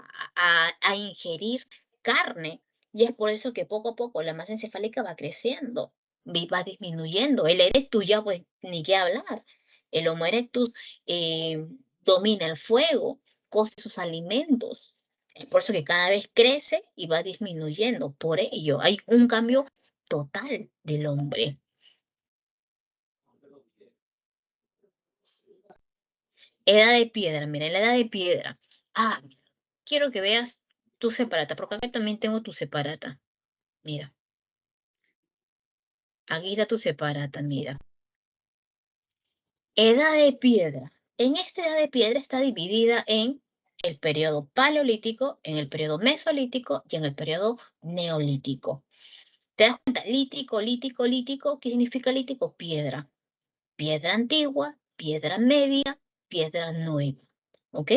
a ingerir carne. Y es por eso que poco a poco la masa encefálica va creciendo, va disminuyendo. El erectus ya, pues, ni qué hablar. El Homo erectus eh, domina el fuego, coge sus alimentos. Es por eso que cada vez crece y va disminuyendo. Por ello, hay un cambio total del hombre. Edad de piedra, mira, la edad de piedra. Ah, quiero que veas tu separata, porque acá también tengo tu separata. Mira, aquí está tu separata, mira. Edad de piedra. En esta edad de piedra está dividida en el periodo paleolítico, en el periodo mesolítico y en el periodo neolítico. ¿Te das cuenta? Lítico. ¿Qué significa lítico? Piedra. Piedra antigua, piedra media, piedra nueva. ¿Ok?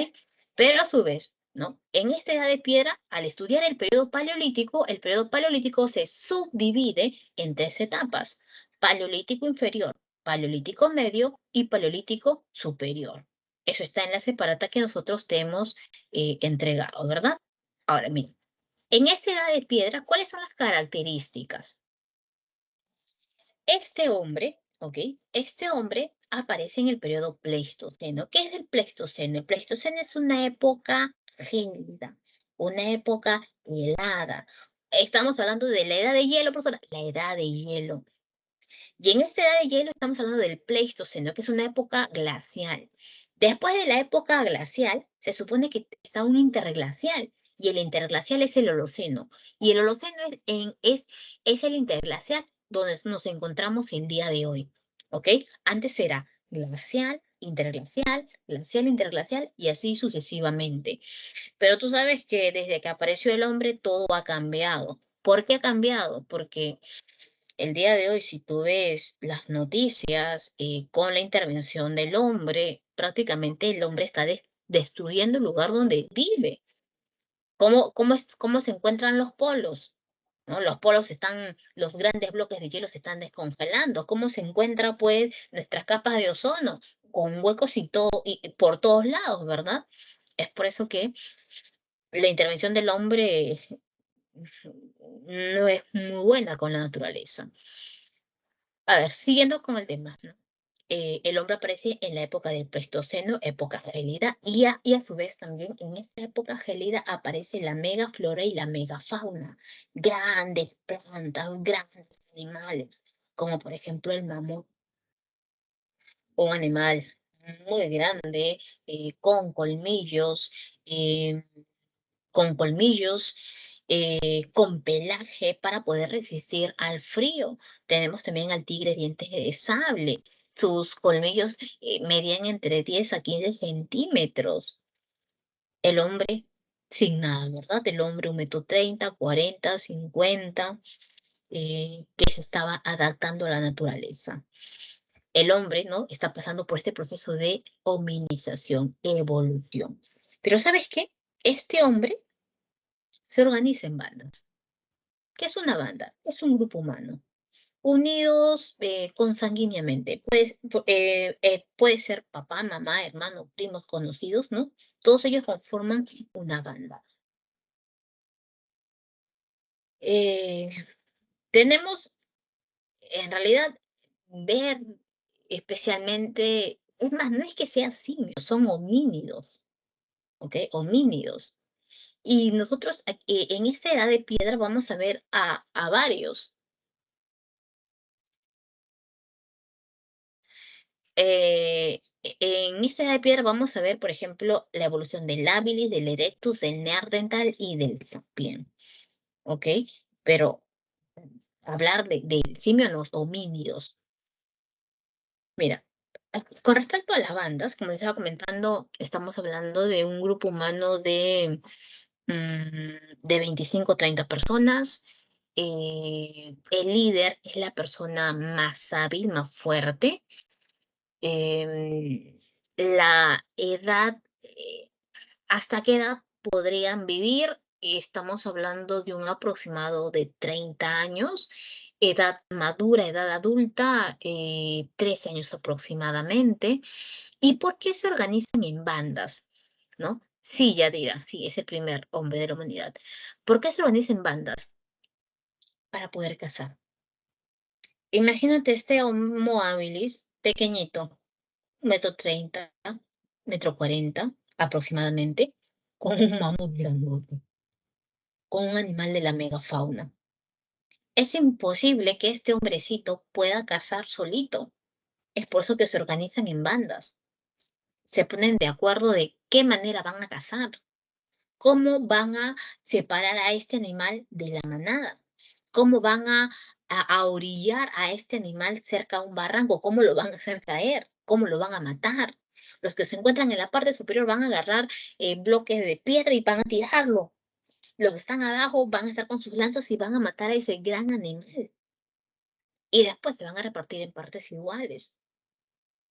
Pero a su vez, ¿no? En esta edad de piedra, al estudiar el periodo paleolítico se subdivide en tres etapas: paleolítico inferior, paleolítico medio y paleolítico superior. Eso está en la separata que nosotros te hemos entregado, ¿verdad? Ahora, mira, en esta edad de piedra, ¿cuáles son las características? Este hombre, ¿ok? Este hombre aparece en el periodo Pleistoceno. ¿Qué es el Pleistoceno? El Pleistoceno es una época gélida, una época helada. Estamos hablando de la edad de hielo, profesora, la edad de hielo. Y en esta edad de hielo estamos hablando del Pleistoceno, que es una época glacial. Después de la época glacial, se supone que está un interglacial, y el interglacial es el Holoceno. Y el Holoceno es el interglacial donde nos encontramos el día de hoy. ¿Ok? Antes era glacial, interglacial, y así sucesivamente. Pero tú sabes que desde que apareció el hombre, todo ha cambiado. ¿Por qué ha cambiado? Porque el día de hoy, si tú ves las noticias con la intervención del hombre, prácticamente el hombre está destruyendo el lugar donde vive. ¿Cómo se encuentran los polos? ¿No? Los polos los grandes bloques de hielo se están descongelando. ¿Cómo se encuentra, pues, nuestras capas de ozono? Con huecos y todo, y por todos lados, ¿verdad? Es por eso que la intervención del hombre no es muy buena con la naturaleza. A ver, siguiendo con el tema, ¿no? El hombre aparece en la época del Pleistoceno, época gélida, y a su vez también en esta época gélida aparece la megaflora y la megafauna. Grandes plantas, grandes animales, como por ejemplo el mamut, un animal muy grande, con colmillos, eh, con colmillos, con pelaje para poder resistir al frío. Tenemos también al tigre dientes de sable, sus colmillos medían entre 10 a 15 centímetros. El hombre sin nada, ¿verdad? El hombre 1,30 m, 40, 50, que se estaba adaptando a la naturaleza. El hombre, ¿no? Está pasando por este proceso de hominización, evolución. Pero ¿sabes qué? Este hombre se organiza en bandas. ¿Qué es una banda? Es un grupo humano, unidos consanguíneamente. Puede ser papá, mamá, hermano, primos, conocidos, ¿no? Todos ellos conforman una banda. Eh, tenemos, en realidad, ver especialmente, es más, no es que sean simios, son homínidos, ¿ok? Homínidos. Y nosotros en esta edad de piedra vamos a ver a varios. En esta edad de piedra vamos a ver, por ejemplo, la evolución del habilis, del erectus, del neandertal y del sapien, ¿ok? Pero hablar de simios, los homínidos. Mira, con respecto a las bandas, como estaba comentando, estamos hablando de un grupo humano de 25 o 30 personas. El líder es la persona más hábil, más fuerte. Em, la edad, ¿hasta qué edad podrían vivir? Estamos hablando de un aproximado de 30 años, edad madura, edad adulta, 13 años aproximadamente. ¿Y por qué se organizan en bandas? ¿No? Sí, Yadira, sí, es el primer hombre de la humanidad. ¿Por qué se organizan en bandas? Para poder cazar. Imagínate este Homo habilis pequeñito, 1,30 m, 1,40 m aproximadamente, con un mamut grandote, con un animal de la megafauna. Es imposible que este hombrecito pueda cazar solito. Es por eso que se organizan en bandas. Se ponen de acuerdo de qué manera van a cazar, cómo van a separar a este animal de la manada, cómo van a orillar a este animal cerca a un barranco, cómo lo van a hacer caer, cómo lo van a matar. Los que se encuentran en la parte superior van a agarrar bloques de piedra y van a tirarlo. Los que están abajo van a estar con sus lanzas y van a matar a ese gran animal. Y después se van a repartir en partes iguales.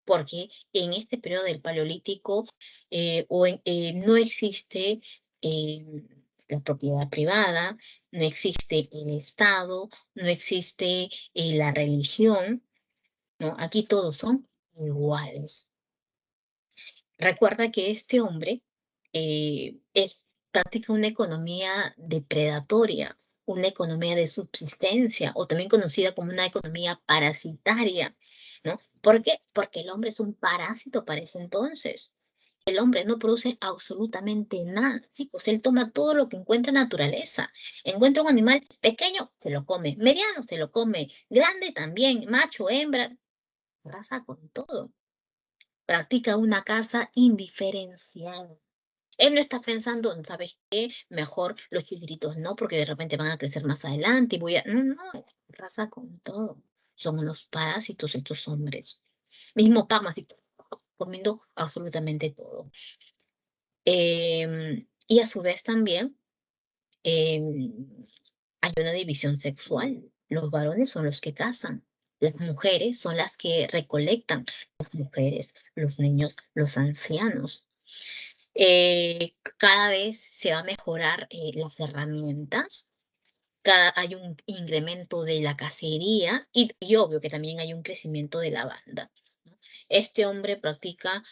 Porque en este periodo del Paleolítico no existe eh, la propiedad privada, no existe el Estado, no existe la religión, ¿no? Aquí todos son iguales. Recuerda que este hombre practica una economía depredatoria, una economía de subsistencia, o también conocida como una economía parasitaria, ¿no? ¿Por qué? Porque el hombre es un parásito para ese entonces. El hombre no produce absolutamente nada. Chicos, él toma todo lo que encuentra en naturaleza. Encuentra un animal pequeño, se lo come. Mediano, se lo come. Grande también. Macho, hembra. Arrasa con todo. Practica una caza indiferenciada. Él no está pensando, ¿sabes qué? Mejor los chiquititos no, porque de repente van a crecer más adelante y voy a... No, no, arrasa con todo. Son unos parásitos estos hombres. Mismo parásito, comiendo absolutamente todo. Y a su vez también em, hay una división sexual. Los varones son los que cazan, las mujeres son las que recolectan, las mujeres, los niños, los ancianos. Cada vez se va a mejorar las herramientas, hay un incremento de la cacería y obvio que también hay un crecimiento de la banda, ¿no? Este hombre practica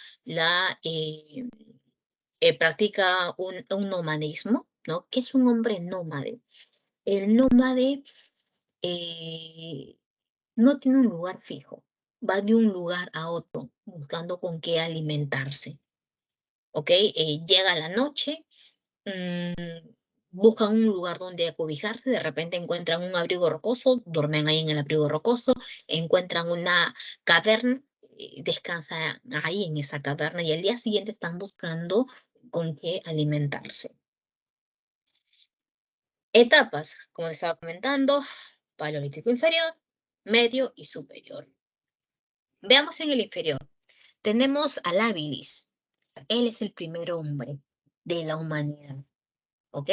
un nomadismo, ¿no? ¿Qué es un hombre nómade? El nómade eh, no tiene un lugar fijo, va de un lugar a otro buscando con qué alimentarse, ¿ok? Llega la noche, buscan un lugar donde acobijarse, de repente encuentran un abrigo rocoso, duermen ahí en el abrigo rocoso, encuentran una caverna, descansan ahí en esa caverna y al día siguiente están buscando con qué alimentarse. Etapas, como les estaba comentando, Paleolítico inferior, medio y superior. Veamos en el inferior. Tenemos al habilis. Él es el primer hombre de la humanidad, ¿ok?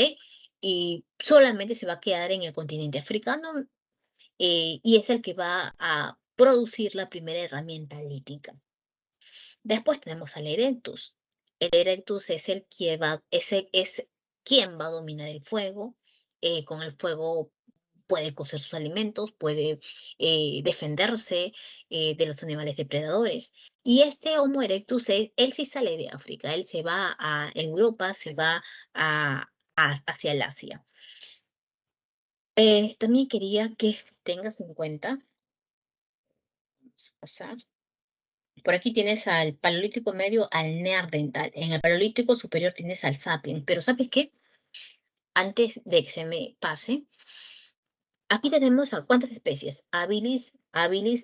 Y solamente se va a quedar en el continente africano y es el que va a producir la primera herramienta lítica. Después tenemos al erectus. El erectus es el que es quien va a dominar el fuego. Con el fuego puede cocer sus alimentos, puede defenderse de los animales depredadores. Y este Homo erectus, él sí sale de África, él se va a Europa, se va hacia el Asia. También quería que tengas en cuenta, vamos a pasar. Por aquí tienes al Paleolítico Medio, al Neandertal. En el Paleolítico Superior tienes al Sapiens. Pero ¿sabes qué? Antes de que se me pase, aquí tenemos a cuántas especies. Habilis,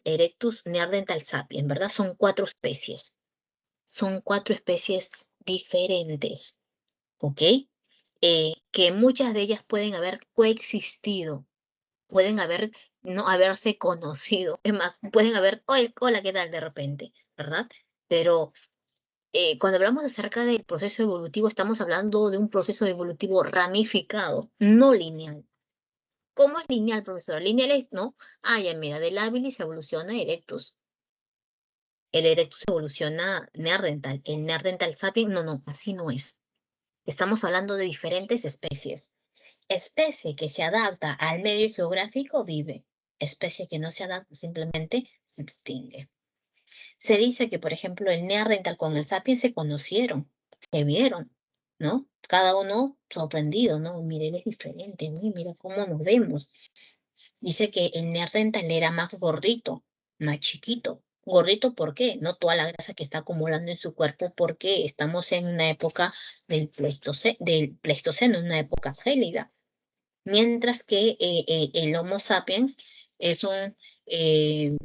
Erectus, Neandertal, Sapiens, ¿verdad? Son 4 especies. Son 4 especies diferentes, ¿ok? Que muchas de ellas pueden haber coexistido, pueden no haberse conocido. Es más, pueden haber, oye, hola, ¿qué tal? De repente, ¿verdad? Pero cuando hablamos acerca del proceso evolutivo, estamos hablando de un proceso evolutivo ramificado, no lineal. ¿Cómo es lineal, profesor? Lineal es, ¿no? Ah, ya mira, del habilis evoluciona erectus. El erectus evoluciona neandertal. El neandertal sapiens, no, así no es. Estamos hablando de diferentes especies. Especie que se adapta al medio geográfico vive. Especie que no se adapta simplemente se extingue. Se dice que, por ejemplo, el neandertal con el sapiens se conocieron, se vieron, ¿no? Cada uno sorprendido, ¿no? Mire, él es diferente, ¿no? Y mira cómo nos vemos. Dice que el neandertal era más gordito, más chiquito. Gordito, ¿por qué? No toda la grasa que está acumulando en su cuerpo, porque estamos en una época del Pleistoceno, una época gélida. Mientras que el Homo sapiens es eh,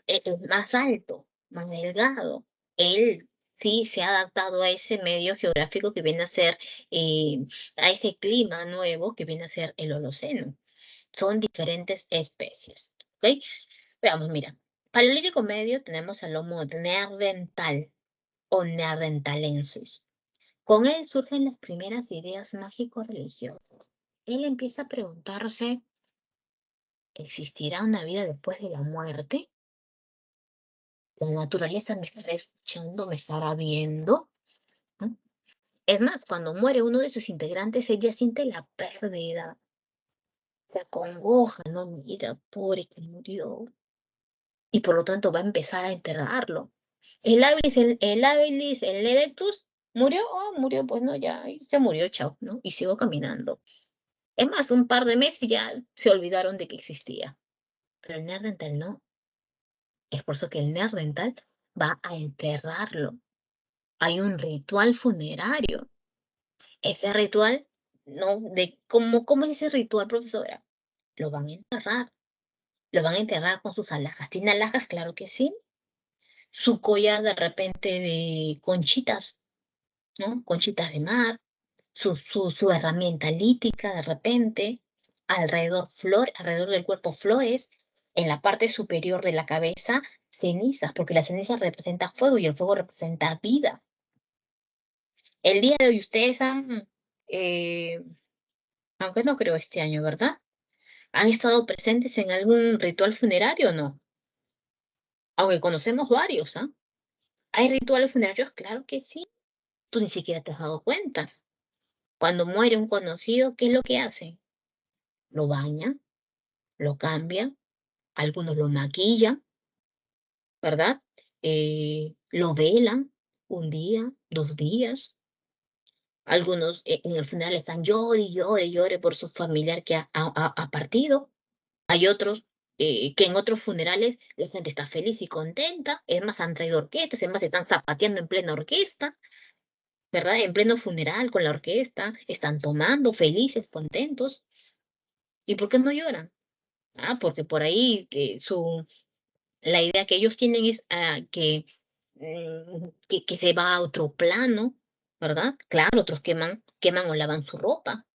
es más alto, más delgado. Él sí se ha adaptado a ese medio geográfico que viene a ser, eh, a ese clima nuevo que viene a ser el Holoceno. Son diferentes especies, ¿ok? Veamos, mira. Paleolítico medio tenemos al Homo neandertal o neandertalensis. Con él surgen las primeras ideas mágico-religiosas. Él empieza a preguntarse, ¿existirá una vida después de la muerte? ¿La naturaleza me estará escuchando, me estará viendo? ¿No? Es más, cuando muere uno de sus integrantes, ella siente la pérdida, se acongoja, no mira, pobre que murió, y por lo tanto va a empezar a enterrarlo. El Erectus, ¿murió? Oh, murió, pues no, ya, se murió, chao, ¿no? Y sigo caminando. Es más, un par de meses ya se olvidaron de que existía. Pero el Neandertal no. Es por eso que el Neandertal va a enterrarlo. Hay un ritual funerario. Ese ritual, ¿no? ¿Cómo es ese ritual, profesora? Lo van a enterrar. Lo van a enterrar con sus alhajas. ¿Tiene alhajas? Claro que sí. Su collar de repente de conchitas, ¿no? Conchitas de mar. Su herramienta lítica de repente. Alrededor del cuerpo flores. En la parte superior de la cabeza, cenizas, porque la ceniza representa fuego y el fuego representa vida. El día de hoy ustedes aunque no creo este año, ¿verdad? ¿Han estado presentes en algún ritual funerario o no? Aunque conocemos varios, ¿ah? ¿Hay rituales funerarios? Claro que sí. Tú ni siquiera te has dado cuenta. Cuando muere un conocido, ¿qué es lo que hacen? Lo bañan, lo cambian, algunos lo maquillan, ¿verdad? Lo velan un día, 2 días. Algunos en el funeral están llore por su familiar que ha partido. Hay otros que en otros funerales la gente está feliz y contenta. Es más, han traído orquestas, es más, están zapateando en plena orquesta, ¿verdad? En pleno funeral con la orquesta. Están tomando felices, contentos. ¿Y por qué no lloran? Ah, porque por ahí la idea que ellos tienen es que se va a otro plano, ¿verdad? Claro, otros queman o lavan su ropa.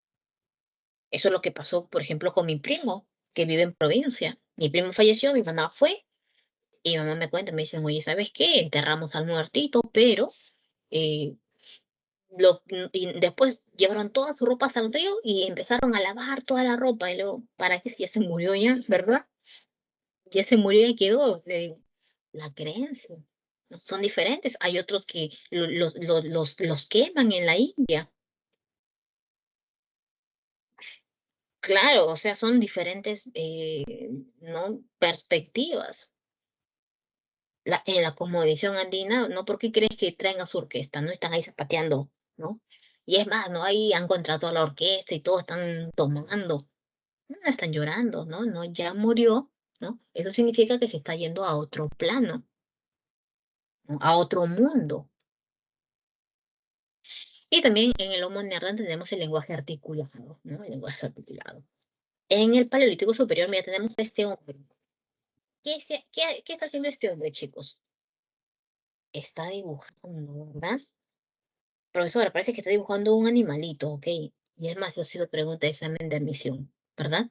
Eso es lo que pasó, por ejemplo, con mi primo, que vive en provincia. Mi primo falleció, mi mamá fue. Y mi mamá me cuenta, me dicen, oye, ¿sabes qué? Enterramos al muertito, pero eh, y después llevaron todas sus ropas al río y empezaron a lavar toda la ropa. Y luego, ¿para qué si ya se murió ya, verdad? Ya se murió y quedó. Le digo, la creencia. ¿No? Son diferentes. Hay otros que los queman en la India. Claro, o sea, son diferentes, ¿no? Perspectivas. En la cosmovisión andina, ¿no? ¿Por qué crees que traen a su orquesta? ¿No? Están ahí zapateando, ¿no? Y es más, ¿no? Ahí han contratado a la orquesta y todos están tomando. No están llorando, ¿no? No, ya murió, ¿no? Eso significa que se está yendo a otro plano, ¿no? A otro mundo. Y también en el Homo neanderthal tenemos el lenguaje articulado, ¿no? El lenguaje articulado. En el Paleolítico Superior, mira, tenemos a este hombre. ¿Qué está haciendo este hombre, chicos? Está dibujando, ¿verdad? Profesora, parece que está dibujando un animalito, ¿ok? Y es más, yo ha sido pregunta de examen de admisión, ¿verdad?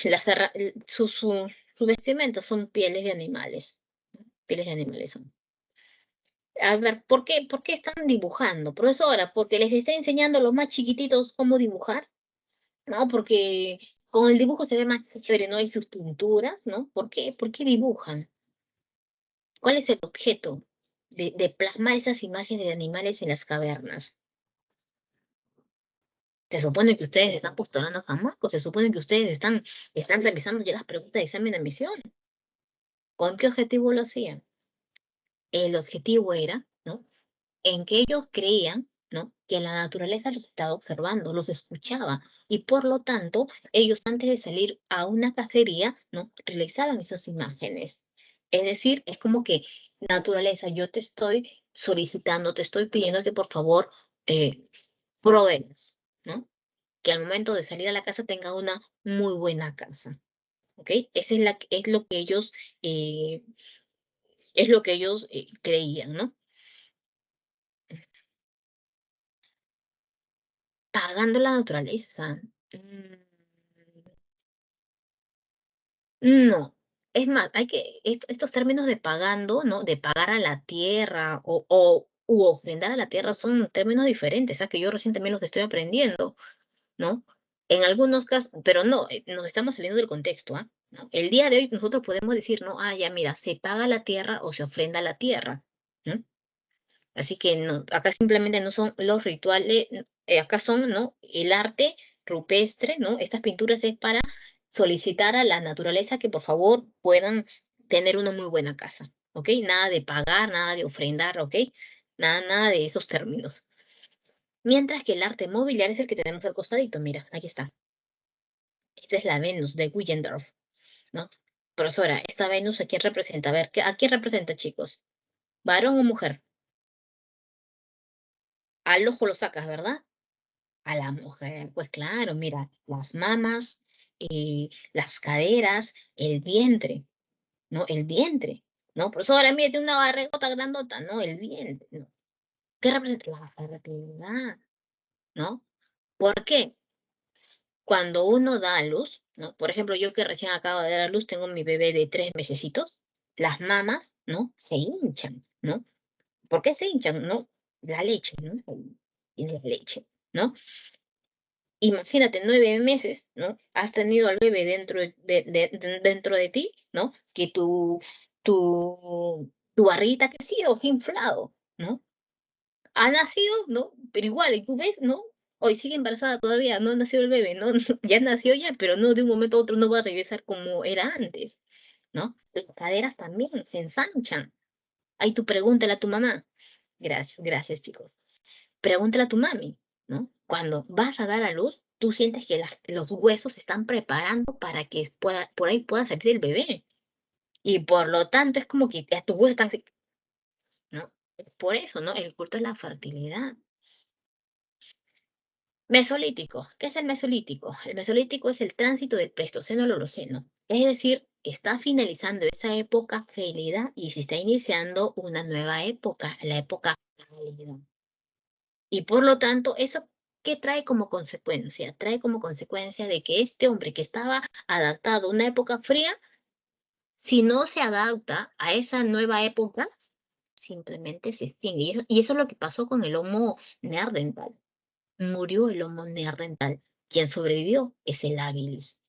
La serra- su vestimenta son pieles de animales. ¿No? Pieles de animales son. A ver, ¿por qué están dibujando? Profesora, porque les está enseñando a los más chiquititos cómo dibujar, ¿no? Porque con el dibujo se ve más chévere, ¿no? Y sus pinturas, ¿no? ¿Por qué dibujan? ¿Cuál es el objeto de plasmar esas imágenes de animales en las cavernas? Se supone que ustedes están postulando a Marcos, se supone que ustedes están revisando ya las preguntas de examen de admisión. ¿Con qué objetivo lo hacían? El objetivo era, ¿no? En que ellos creían, ¿no? Que la naturaleza los estaba observando, los escuchaba, y por lo tanto, ellos antes de salir a una cacería, ¿no? Realizaban esas imágenes. Es decir, es como que, naturaleza, yo te estoy solicitando, te estoy pidiendo que por favor proveas, ¿no? Que al momento de salir a la casa tenga una muy buena casa, ¿ok? Esa es eh, es lo que ellos creían, ¿no? Pagando la naturaleza. No, es más, estos términos de pagando, ¿no? De pagar a la tierra u ofrendar a la tierra son términos diferentes, ¿sabes? Que yo recién también los estoy aprendiendo, ¿no? En algunos casos, pero no, nos estamos saliendo del contexto, ¿ah? ¿No? El día de hoy nosotros podemos decir, no, ah, ya mira, se paga la tierra o se ofrenda a la tierra, ¿no? Así que no, acá simplemente no son los rituales, acá son, ¿no? El arte rupestre, ¿no? Estas pinturas es para solicitar a la naturaleza que por favor puedan tener una muy buena casa, ¿ok? Nada de pagar, nada de ofrendar, ¿ok? Nada de esos términos. Mientras que el arte mobiliario es el que tenemos al costadito, mira, aquí está. Esta es la Venus de Willendorf, ¿no? Profesora, esta Venus, ¿a quién representa? A ver, ¿a quién representa, chicos? ¿Varón o mujer? Al ojo lo sacas, ¿verdad? A la mujer, pues claro, mira, las mamas, las caderas, el vientre, ¿no? El vientre, ¿no? Profesora, mire, tiene una barrigota grandota, ¿no? El vientre, ¿no? ¿Qué representa? La fertilidad, ¿no? ¿Por qué? Cuando uno da a luz, ¿no? Por ejemplo, yo que recién acabo de dar a luz, tengo mi bebé de 3 mesecitos, las mamas, ¿no? Se hinchan, ¿no? ¿Por qué se hinchan? ¿No? La leche, ¿no? Y la leche, ¿no? Imagínate, 9 meses, ¿no? Has tenido al bebé dentro de ti, ¿no? Que tu barriguita ha crecido, que ha inflado, ¿no? Ha nacido, ¿no? Pero igual, y tú ves, ¿no? Hoy sigue embarazada todavía, no ha nacido el bebé, ¿no? Ya nació ya, pero no de un momento a otro no va a regresar como era antes, ¿no? Las caderas también se ensanchan. Ahí tú pregúntale a tu mamá. Gracias, gracias, chicos. Pregúntale a tu mami, ¿no? Cuando vas a dar a luz, tú sientes que los huesos se están preparando para que por ahí pueda salir el bebé. Y por lo tanto es como que tus huesos están así, ¿no? Por eso, ¿no? El culto es la fertilidad. Mesolítico. ¿Qué es el mesolítico? El mesolítico es el tránsito del Pleistoceno al Holoceno. Es decir, está finalizando esa época gélida y se está iniciando una nueva época, la época cálida. Y por lo tanto, ¿eso qué trae como consecuencia? Trae como consecuencia de que este hombre que estaba adaptado a una época fría, Si no se adapta a esa nueva época, simplemente se extingue. Y eso es lo que pasó con el Homo neandertal. Murió el Homo neandertal. Quien sobrevivió es el habilis.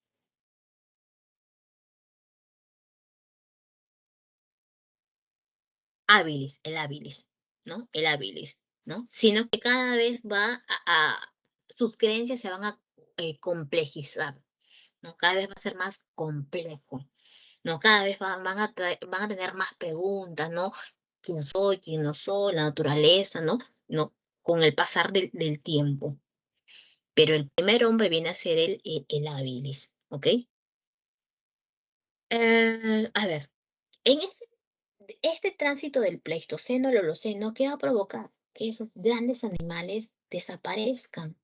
El habilis, ¿no? El habilis, ¿no? Sino que cada vez sus creencias se van a complejizar, ¿no? Cada vez va a ser más complejo, ¿no? Cada vez van a tener más preguntas, ¿no? ¿Quién soy? ¿Quién no soy? La naturaleza, ¿no? ¿No? Con el pasar del tiempo. Pero el primer hombre viene a ser el habilis, ¿ok? A ver, en este tránsito del Pleistoceno al Holoceno, ¿qué va a provocar? Que esos grandes animales desaparezcan.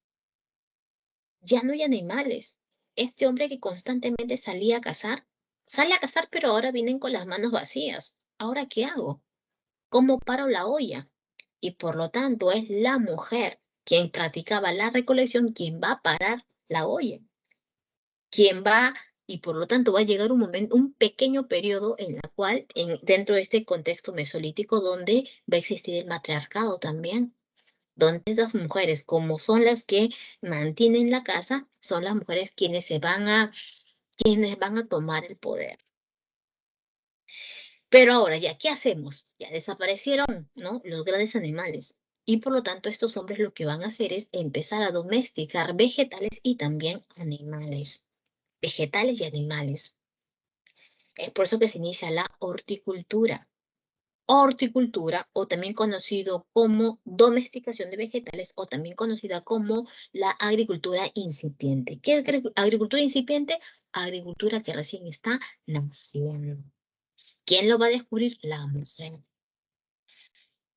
Ya no hay animales. Este hombre que constantemente salía a cazar, sale a cazar, pero ahora vienen con las manos vacías. ¿Ahora qué hago? ¿Cómo paro la olla? Y por lo tanto es la mujer quien practicaba la recolección quien va a parar la olla, quien va, y por lo tanto va a llegar un momento, un pequeño periodo en la cual, dentro de este contexto mesolítico, donde va a existir el matriarcado también, donde esas mujeres, como son las que mantienen la casa, son las mujeres quienes van a tomar el poder. Pero ahora ya, ¿qué hacemos? Ya desaparecieron, ¿no? Los grandes animales. Y por lo tanto, estos hombres lo que van a hacer es empezar a domesticar vegetales y también animales. Vegetales y animales. Es por eso que se inicia la horticultura. Horticultura, o también conocido como domesticación de vegetales, o también conocida como la agricultura incipiente. ¿Qué es agricultura incipiente? Agricultura que recién está naciendo. ¿Quién lo va a descubrir? La mujer.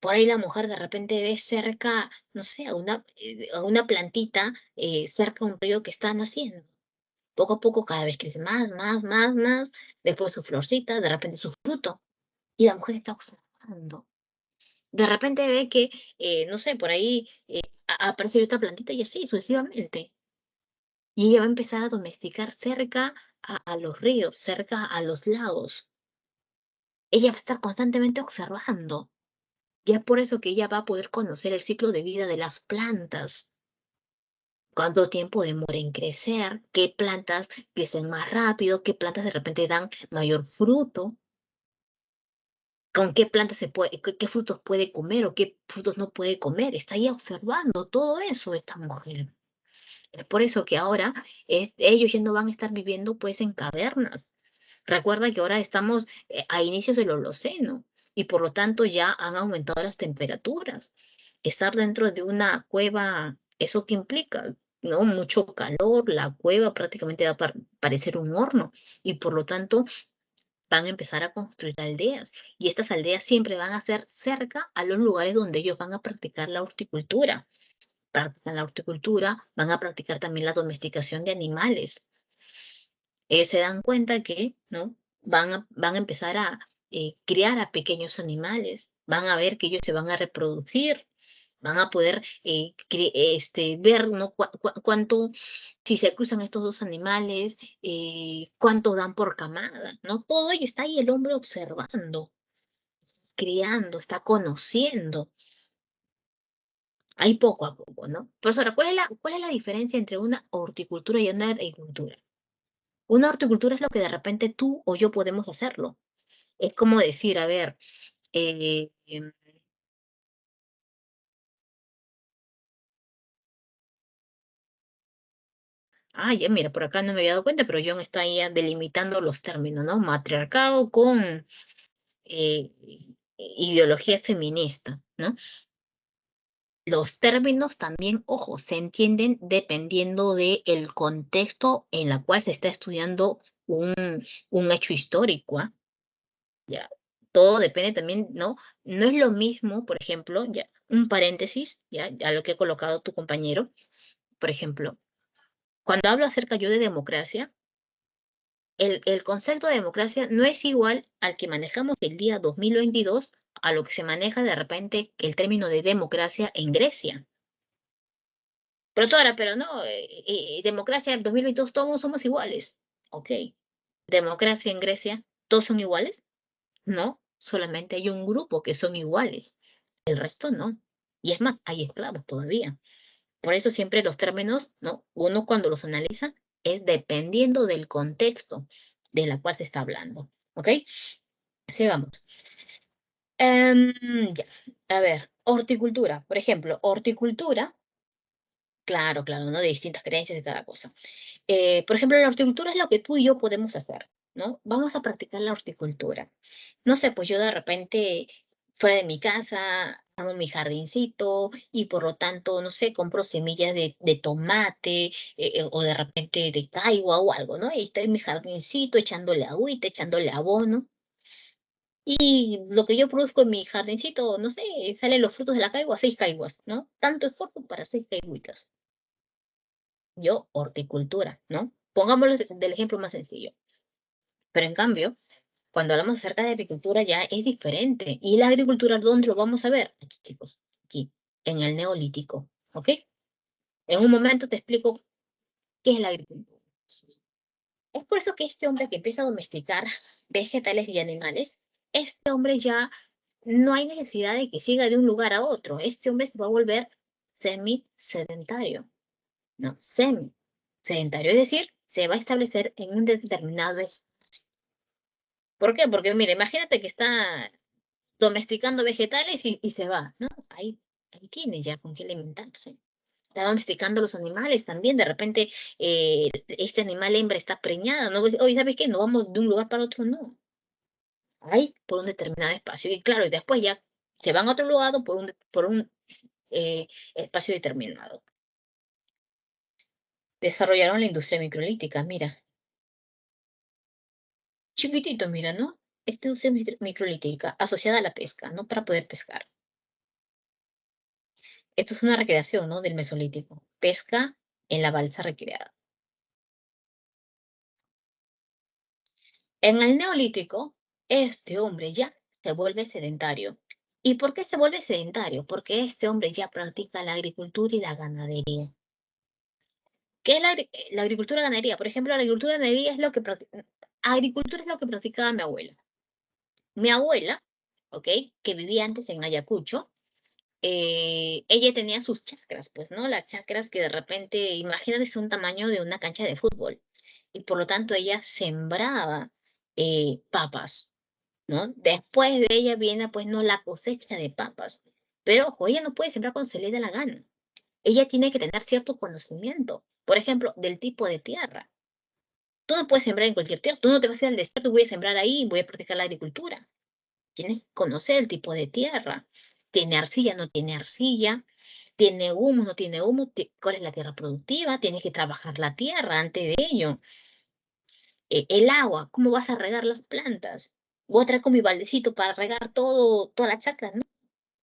Por ahí la mujer de repente ve cerca, no sé, a una plantita cerca de un río que está naciendo. Poco a poco cada vez crece más, más, más, más. Después su florcita, de repente su fruto. Y la mujer está observando. De repente ve que, no sé, por ahí aparece otra plantita y así sucesivamente. Y ella va a empezar a domesticar cerca a los ríos, cerca a los lagos. Ella va a estar constantemente observando. Y es por eso que ella va a poder conocer el ciclo de vida de las plantas. Cuánto tiempo demora en crecer, qué plantas crecen más rápido, qué plantas de repente dan mayor fruto, con qué plantas qué frutos puede comer o qué frutos no puede comer. Está ahí observando todo eso esta mujer. Es por eso que ahora ellos ya no van a estar viviendo pues en cavernas. Recuerda que ahora estamos a inicios del Holoceno y por lo tanto ya han aumentado las temperaturas. Estar dentro de una cueva, ¿eso qué implica? ¿No? Mucho calor, la cueva prácticamente va a parecer un horno y por lo tanto van a empezar a construir aldeas y estas aldeas siempre van a ser cerca a los lugares donde ellos van a practicar la horticultura. Practican la horticultura, van a practicar también la domesticación de animales. Ellos se dan cuenta que, ¿no? Van a empezar a criar a pequeños animales, van a ver que ellos se van a reproducir, van a poder ver, ¿no? Cuánto, si se cruzan estos dos animales, cuánto dan por camada, ¿no? Todo ello está ahí el hombre observando, criando, está conociendo. Ahí poco a poco, ¿no? Profesora, cuál es la diferencia entre una horticultura y una agricultura? Una horticultura es lo que de repente tú o yo podemos hacerlo. Es como decir, a ver, eh, em, ya mira, por acá no me había dado cuenta, pero John está ahí ya delimitando los términos, ¿no? Matriarcado con eh, ideología feminista, ¿no? Los términos también, ojo, se entienden dependiendo del contexto en el cual se está estudiando un, un hecho histórico, ¿ah? Ya, todo depende también, ¿no? No es lo mismo, por ejemplo, ya, un paréntesis, ya, a lo que ha colocado tu compañero, por ejemplo, cuando hablo acerca yo de democracia, el concepto de democracia no es igual al que manejamos el día 2022 a lo que se maneja de repente el término de democracia en Grecia. Profesora, pero no, democracia en 2022 todos somos iguales. Ok. Democracia en Grecia. ¿Todos son iguales? No, solamente hay un grupo que son iguales, el resto no. Y es más, hay esclavos todavía. Por eso siempre los términos, ¿no? Uno cuando los analiza es dependiendo del contexto de la cual se está hablando. ¿Ok? Sigamos. Ya. A ver, horticultura. Por ejemplo, horticultura, claro, claro, ¿no? De distintas creencias de cada cosa. Por ejemplo, la horticultura es lo que tú y yo podemos hacer, ¿no? Vamos a practicar la horticultura. No sé, pues yo de repente fuera de mi casa hago mi jardincito y por lo tanto, no sé, compro semillas de tomate o de repente de caigua o algo, ¿no? Y está en mi jardincito echándole agüita, echándole abono. Y lo que yo produzco en mi jardincito, no sé, salen los frutos de la caigua, 6 caiguas, ¿no? Tanto esfuerzo para 6 caiguitas. Yo, horticultura, ¿no? Pongámoslo del ejemplo más sencillo. Pero en cambio, cuando hablamos acerca de agricultura ya es diferente. ¿Y la agricultura dónde lo vamos a ver? Aquí, chicos, aquí, en el Neolítico, ¿ok? En un momento te explico qué es la agricultura. Es por eso que este hombre que empieza a domesticar vegetales y animales, este hombre ya no hay necesidad de que siga de un lugar a otro. Este hombre se va a volver semi-sedentario, ¿no? Semi-sedentario, es decir, se va a establecer en un determinado espacio. ¿Por qué? Porque, mira, imagínate que está domesticando vegetales y se va, ¿no? Ahí tiene ya con qué alimentarse. Está domesticando los animales también. De repente, este animal hembra está preñada, ¿no? Oye, ¿sabes qué? No vamos de un lugar para otro, no. Ahí, por un determinado espacio. Y claro, y después ya se van a otro lugar por un espacio determinado. Desarrollaron la industria microlítica, mira. Chiquitito, mira, ¿no? Esta industria microlítica asociada a la pesca, ¿no? Para poder pescar. Esto es una recreación, ¿no? Del Mesolítico. Pesca en la balsa recreada. En el Neolítico, este hombre ya se vuelve sedentario. ¿Y por qué se vuelve sedentario? Porque este hombre ya practica la agricultura y la ganadería. ¿Qué es la agricultura y ganadería? Por ejemplo, la agricultura y ganadería es lo que agricultura es lo que practicaba mi abuela. Mi abuela, ¿ok? Que vivía antes en Ayacucho, ella tenía sus chacras, pues, ¿no? Las chacras que de repente, imagínate, es un tamaño de una cancha de fútbol. Y por lo tanto ella sembraba papas, ¿no? Después de ella viene, pues, no la cosecha de papas. Pero, ojo, ella no puede sembrar cuando se le dé la gana. Ella tiene que tener cierto conocimiento, por ejemplo, del tipo de tierra. Tú no puedes sembrar en cualquier tierra. Tú no te vas a ir al desierto, voy a sembrar ahí, voy a practicar la agricultura. Tienes que conocer el tipo de tierra. ¿Tiene arcilla? ¿No tiene arcilla? ¿Tiene humus? ¿No tiene humus? ¿Cuál es la tierra productiva? Tienes que trabajar la tierra antes de ello. El agua, ¿cómo vas a regar las plantas? Voy a traer con mi baldecito para regar toda la chacra, ¿no?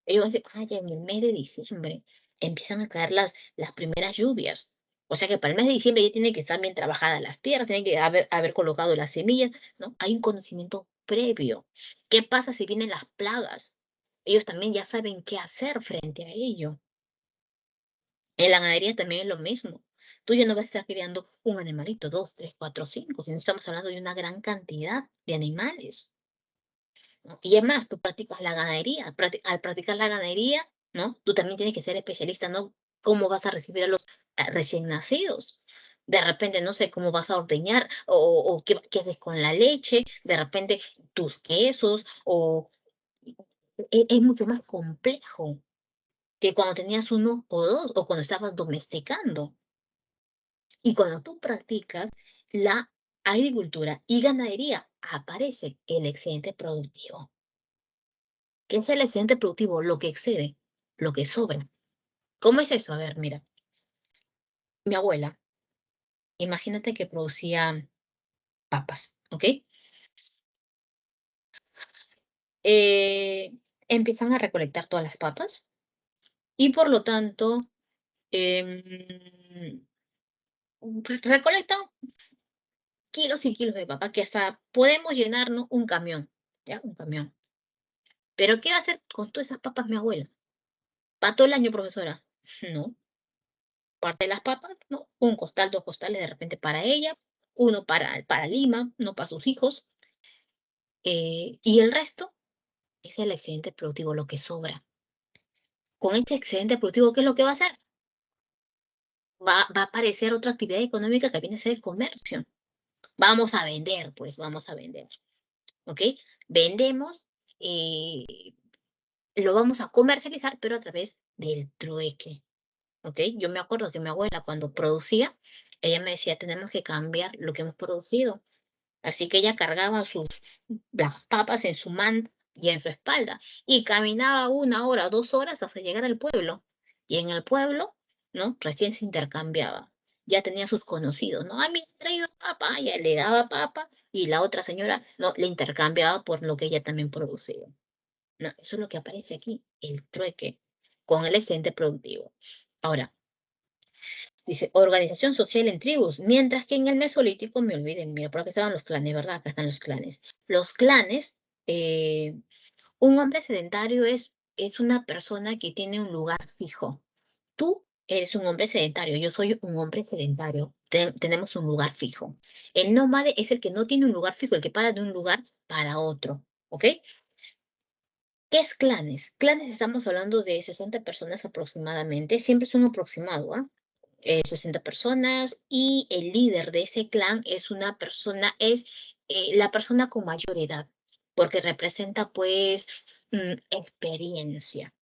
Ellos van a decir, ya en el mes de diciembre empiezan a caer las primeras lluvias. O sea que para el mes de diciembre ya tiene que estar bien trabajadas las tierras, tiene que haber colocado las semillas, ¿no? Hay un conocimiento previo. ¿Qué pasa si vienen las plagas? Ellos también ya saben qué hacer frente a ello. En la ganadería también es lo mismo. Tú ya no vas a estar criando un animalito, dos, tres, cuatro, cinco, sino estamos hablando de una gran cantidad de animales, ¿no? Y es más, tú practicas la ganadería. Al practicar la ganadería, ¿no? Tú también tienes que ser especialista, ¿no? ¿Cómo vas a recibir a los recién nacidos? De repente, no sé cómo vas a ordeñar o qué haces con la leche, de repente tus quesos, o es mucho más complejo que cuando tenías uno o dos o cuando estabas domesticando. Y cuando tú practicas la agricultura y ganadería, aparece el excedente productivo. ¿Qué es el excedente productivo? Lo que excede, lo que sobra. ¿Cómo es eso? A ver, mira, mi abuela, imagínate que producía papas, ¿ok? Eh, Empiezan a recolectar todas las papas y por lo tanto em, recolectan kilos y kilos de papa que hasta podemos llenarnos un camión, ¿ya? Un camión. Pero ¿qué va a hacer con todas esas papas mi abuela? ¿Para todo el año, profesora? No. Parte de las papas, ¿no? Un costal, dos costales de repente para ella, uno para Lima, no para sus hijos. y el resto es el excedente productivo, lo que sobra. Con este excedente productivo, ¿qué es lo que va a hacer? Va a aparecer otra actividad económica que viene a ser el comercio. Vamos a vender, pues, vamos a vender. ¿Ok? Vendemos, lo vamos a comercializar, pero a través del trueque. ¿Ok? Yo me acuerdo que mi abuela cuando producía, ella me decía, tenemos que cambiar lo que hemos producido. Así que ella cargaba las papas en su manta y en su espalda y caminaba 1 hora, 2 horas hasta llegar al pueblo. Y en el pueblo, ¿no? Recién se intercambiaba. Ya tenía sus conocidos, ¿no? A mí me ha traído papa, ella le daba papa y la otra señora, no, le intercambiaba por lo que ella también producía. No, eso es lo que aparece aquí, el trueque con el excedente productivo. Ahora, dice, organización social en tribus, mientras que en el Mesolítico, me olviden, mira, por acá estaban los clanes, ¿verdad? Acá están los clanes. Los clanes, un hombre sedentario es una persona que tiene un lugar fijo. Tú eres un hombre sedentario, yo soy un hombre sedentario, tenemos un lugar fijo. El nómade es el que no tiene un lugar fijo, el que para de un lugar para otro, ¿ok? ¿Qué es clanes? Clanes estamos hablando de 60 personas aproximadamente, siempre es un aproximado, ¿ah? 60 personas y el líder de ese clan es una persona, es la persona con mayor edad, porque representa pues experiencia.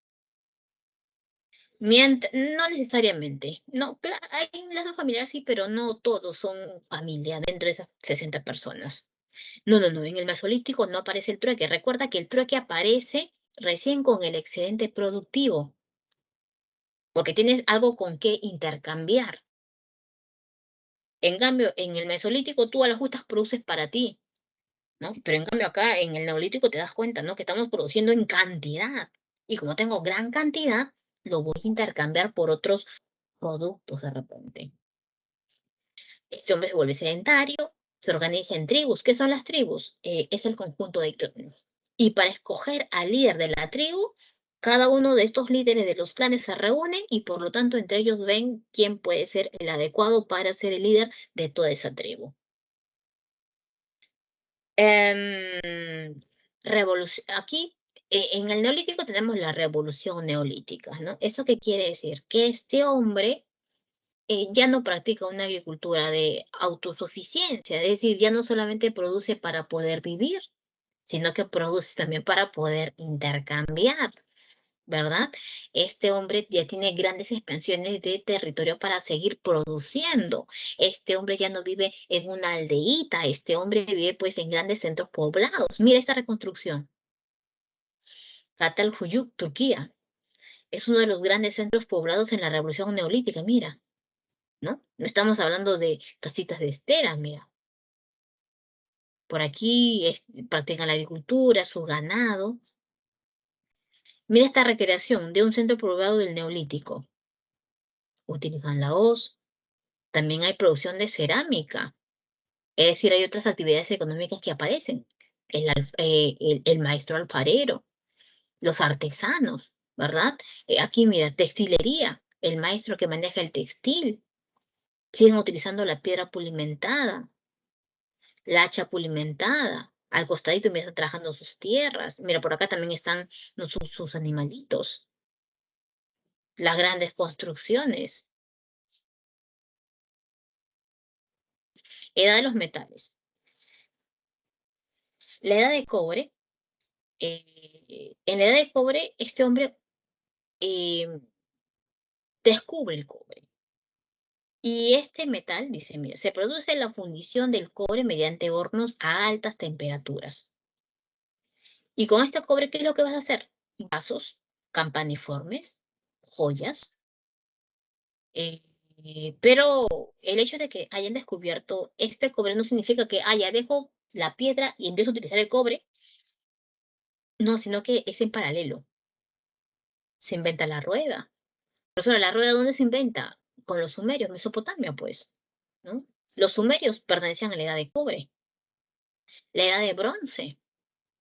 No necesariamente, no, hay un lazo familiar sí, pero no todos son familia dentro de esas 60 personas. No, no, no, en el Mesolítico no aparece el trueque. Recuerda que el trueque aparece recién con el excedente productivo, porque tienes algo con qué intercambiar. En cambio, en el Mesolítico tú a las justas produces para ti, ¿no? Pero en cambio acá en el Neolítico te das cuenta, ¿no? Que estamos produciendo en cantidad. Y como tengo gran cantidad, lo voy a intercambiar por otros productos de repente. Este hombre se vuelve sedentario, se organiza en tribus. ¿Qué son las tribus? Es el conjunto de clanes. Y para escoger al líder de la tribu, cada uno de estos líderes de los clanes se reúne y por lo tanto entre ellos ven quién puede ser el adecuado para ser el líder de toda esa tribu. Aquí, en el Neolítico tenemos la revolución neolítica, ¿no? ¿Eso qué quiere decir? Que este hombre ya no practica una agricultura de autosuficiencia, es decir, ya no solamente produce para poder vivir, sino que produce también para poder intercambiar, ¿verdad? Este hombre ya tiene grandes expansiones de territorio para seguir produciendo. Este hombre ya no vive en una aldeíta, este hombre vive pues en grandes centros poblados. Mira esta reconstrucción. Çatalhöyük, Turquía. Es uno de los grandes centros poblados en la revolución neolítica, mira, ¿no? No estamos hablando de casitas de estera, mira. Por aquí practican la agricultura, su ganado. Mira esta recreación de un centro poblado del Neolítico. Utilizan la hoz. También hay producción de cerámica. Es decir, hay otras actividades económicas que aparecen. El maestro alfarero, los artesanos, ¿verdad? Aquí mira, textilería, el maestro que maneja el textil. Siguen utilizando la piedra pulimentada, la hacha pulimentada. Al costadito mira, está trabajando sus tierras. Mira, por acá también están sus animalitos. Las grandes construcciones. Edad de los metales. La edad de cobre. En la edad de cobre, este hombre descubre el cobre. Y este metal, dice, mira, se produce la fundición del cobre mediante hornos a altas temperaturas. Y con este cobre, ¿qué es lo que vas a hacer? Vasos, campaniformes, joyas. Pero el hecho de que hayan descubierto este cobre no significa que, ya dejo la piedra y empiezo a utilizar el cobre. No, sino que es en paralelo. Se inventa la rueda. Pero sobre la rueda, ¿dónde se inventa? Con los sumerios, Mesopotamia, pues, ¿no? Los sumerios pertenecían a la edad de cobre, la edad de bronce,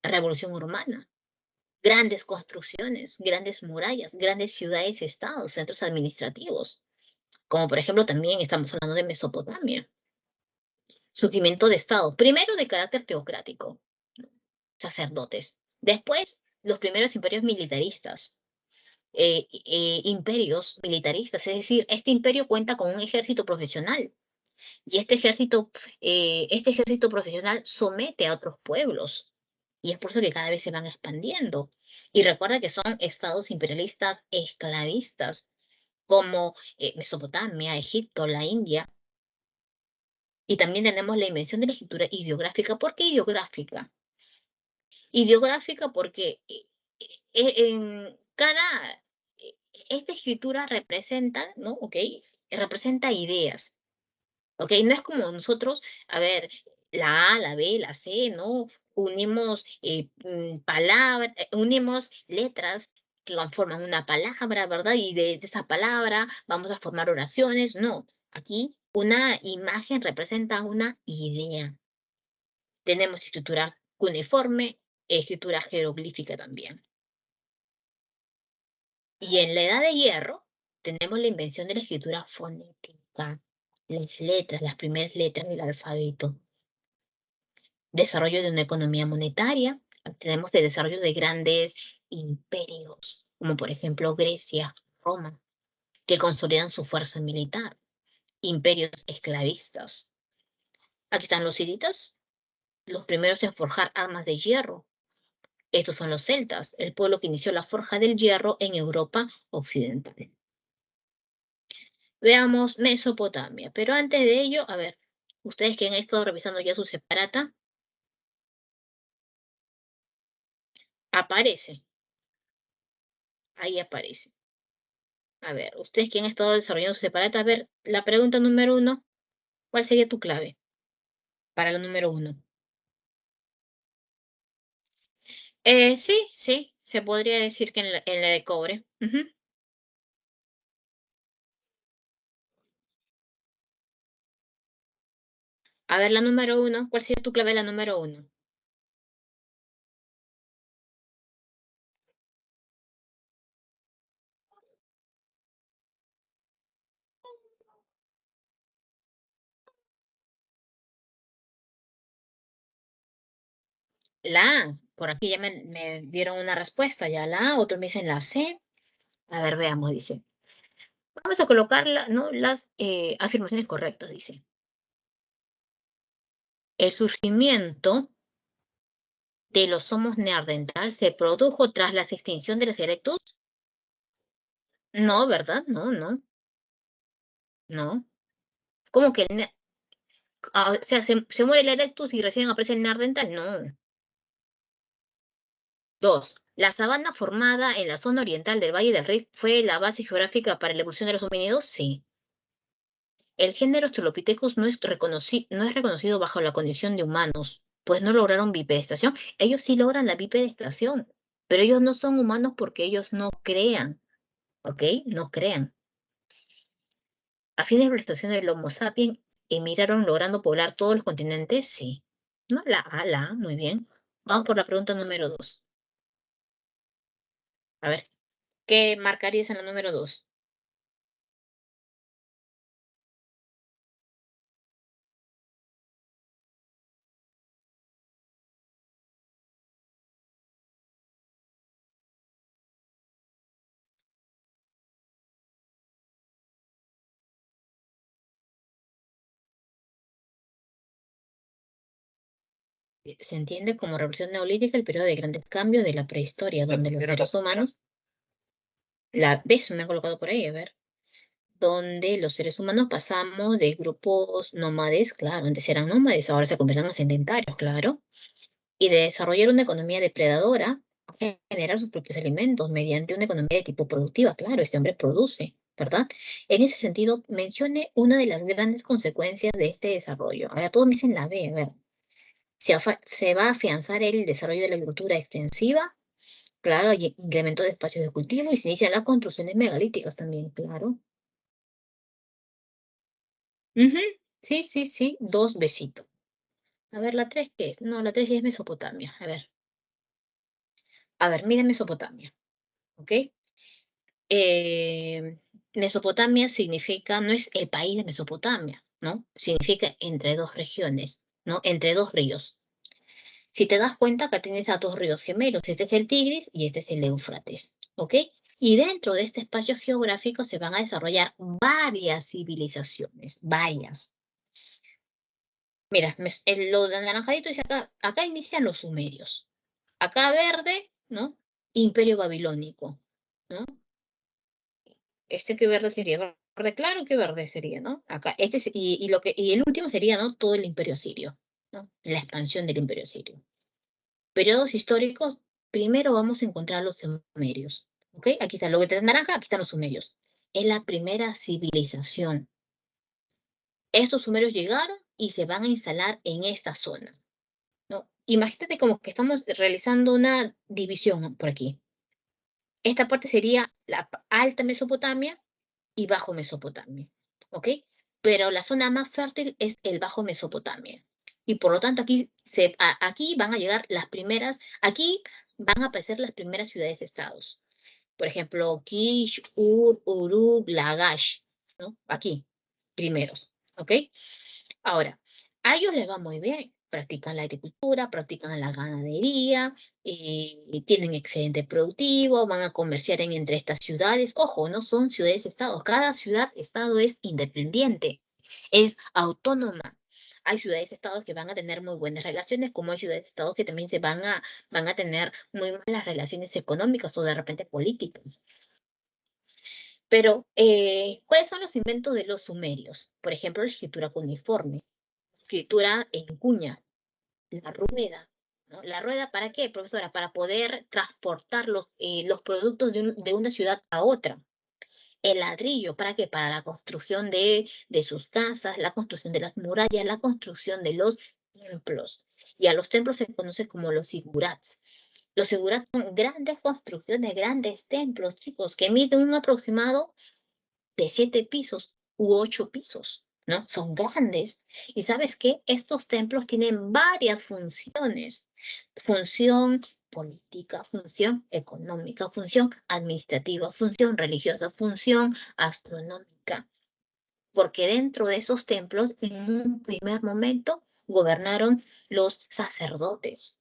revolución urbana, grandes construcciones, grandes murallas, grandes ciudades, estados, centros administrativos, como por ejemplo también estamos hablando de Mesopotamia. Surgimiento de estado, primero de carácter teocrático, sacerdotes. Después, los primeros imperios militaristas. Imperios militaristas, es decir, este imperio cuenta con un ejército profesional y este ejército profesional somete a otros pueblos y es por eso que cada vez se van expandiendo. Y recuerda que son estados imperialistas esclavistas como Mesopotamia, Egipto, la India. Y también tenemos la invención de la escritura ideográfica. ¿Por qué ideográfica? Ideográfica porque en cada, esta escritura representa, ¿no? ¿Ok? Representa ideas, ¿ok? No es como nosotros, a ver, la A, la B, la C, ¿no? Unimos palabras, unimos letras que conforman una palabra, ¿verdad? Y de esa palabra vamos a formar oraciones. No, aquí una imagen representa una idea. Tenemos escritura cuneiforme, escritura jeroglífica también. Y en la Edad de Hierro tenemos la invención de la escritura fonética, las letras, las primeras letras del alfabeto. Desarrollo de una economía monetaria, tenemos el desarrollo de grandes imperios, como por ejemplo Grecia, Roma, que consolidan su fuerza militar, imperios esclavistas. Aquí están los hititas, los primeros en forjar armas de hierro. Estos son los celtas, el pueblo que inició la forja del hierro en Europa occidental. Veamos Mesopotamia, pero antes de ello, a ver, ustedes que han estado revisando ya su separata, aparece, ahí aparece. A ver, ustedes que han estado desarrollando su separata, a ver, la pregunta número 1, ¿cuál sería tu clave para la número 1? Sí, sí, se podría decir que en la de cobre. Ujú. A ver, la número 1, ¿cuál sería tu clave de la número 1? La A, por aquí ya me dieron una respuesta, ya la A, otros me dicen la C. A ver, veamos, dice. Vamos a colocar ¿no? las afirmaciones correctas, dice. El surgimiento de los Homos neandertal se produjo tras la extinción de los erectus. No, ¿verdad? No, no, no. ¿Cómo que o sea, se muere el erectus y recién aparece el neandertal? No. 2. La sabana formada en la zona oriental del Valle del Rift fue la base geográfica para la evolución de los homínidos. Sí. El género Australopithecus no es reconocido bajo la condición de humanos, pues no lograron bipedestación. Ellos sí logran la bipedestación, pero ellos no son humanos porque ellos no crean, ¿ok? No crean. A fin de la estación del Homo sapiens, emigraron logrando poblar todos los continentes. Sí. No, la A, muy bien. Vamos por la pregunta número 2. A ver, ¿qué marcarías en la número 2? Se entiende como revolución neolítica el periodo de grandes cambios de la prehistoria, donde los seres humanos, la vez me han colocado por ahí, a ver, donde los seres humanos pasamos de grupos nómades, claro, antes eran nómades, ahora se convierten en sedentarios, claro, y de desarrollar una economía depredadora a generar sus propios alimentos mediante una economía de tipo productiva, claro, este hombre produce, ¿verdad? En ese sentido, mencione una de las grandes consecuencias de este desarrollo. Ahora todos me dicen la B, a ver. Se va a afianzar el desarrollo de la agricultura extensiva, claro, y incremento de espacios de cultivo y se inician las construcciones megalíticas también, claro. Ujú. Sí, sí, sí, 2 besitos. A ver, ¿la 3 qué es? No, la 3 ya es Mesopotamia. A ver, mira Mesopotamia, ¿ok? Eh, Mesopotamia significa, no es el país de Mesopotamia, ¿no? Significa entre dos regiones, ¿no? Entre dos ríos. Si te das cuenta, acá tienes a dos ríos gemelos. Este es el Tigris y este es el Éufrates. ¿Ok? Y dentro de este espacio geográfico se van a desarrollar varias civilizaciones, varias. Mira, lo de anaranjadito dice acá inician los sumerios. Acá verde, ¿no? Imperio babilónico, ¿no? Que verde sería, verde claro, ¿qué verde sería, no? Acá, y el último sería, ¿no? Todo el imperio sirio, ¿no? La expansión del imperio sirio. Periodos históricos, primero vamos a encontrar los sumerios, ¿ok? Aquí está lo que está en naranja, aquí están los sumerios. Es la primera civilización. Estos sumerios llegaron y se van a instalar en esta zona, ¿no? Imagínate como que estamos realizando una división por aquí. Esta parte sería la alta Mesopotamia y bajo Mesopotamia, ¿ok? Pero la zona más fértil es el bajo Mesopotamia. Y por lo tanto aquí van a llegar las primeras, aquí van a aparecer las primeras ciudades-estados. Por ejemplo, Kish, Ur, Uruk, Lagash, ¿no? Aquí, primeros, ¿ok? Ahora, a ellos les va muy bien. Practican la agricultura, practican la ganadería, tienen excedente productivo, van a comerciar entre estas ciudades. Ojo, no son ciudades-estados. Cada ciudad-estado es independiente, es autónoma. Hay ciudades-estados que van a tener muy buenas relaciones, como hay ciudades-estados que también van a tener muy malas relaciones económicas o de repente políticas. Pero, ¿cuáles son los inventos de los sumerios? Por ejemplo, la escritura cuneiforme, escritura en cuña, la rueda, ¿no? ¿La rueda para qué, profesora? Para poder transportar los productos de una ciudad a otra. El ladrillo, ¿para qué? Para la construcción de sus casas, la construcción de las murallas, la construcción de los templos. Y a los templos se conoce como los zigurats. Los zigurats son grandes construcciones, grandes templos, chicos, que miden un aproximado de 7 pisos u 8 pisos, ¿no? Son grandes. Y ¿sabes qué? Estos templos tienen varias funciones. Función política, función económica, función administrativa, función religiosa, función astronómica. Porque dentro de esos templos, en un primer momento, gobernaron los sacerdotes,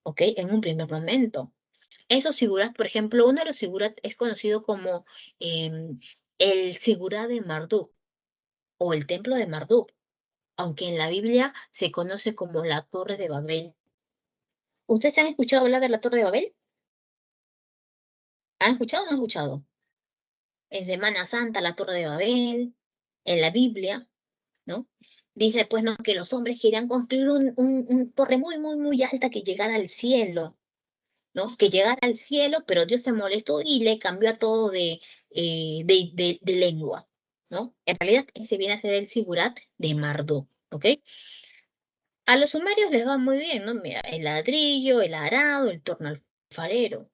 ¿ok? En un primer momento. Esos sigurat, por ejemplo, uno de los sigurat es conocido como el sigurat de Marduk o el templo de Marduk, aunque en la Biblia se conoce como la Torre de Babel. ¿Ustedes han escuchado hablar de la Torre de Babel? ¿Han escuchado o no han escuchado? En Semana Santa, la Torre de Babel, en la Biblia, ¿no? Dice, pues, no, que los hombres querían construir una torre muy, muy, muy alta que llegara al cielo, ¿no? Que llegara al cielo, pero Dios se molestó y le cambió a todo de lengua, ¿no? En realidad, ese viene a ser el sigurat de Marduk, ¿ok? A los sumerios les va muy bien, ¿no? Mira, el ladrillo, el arado, el torno alfarero.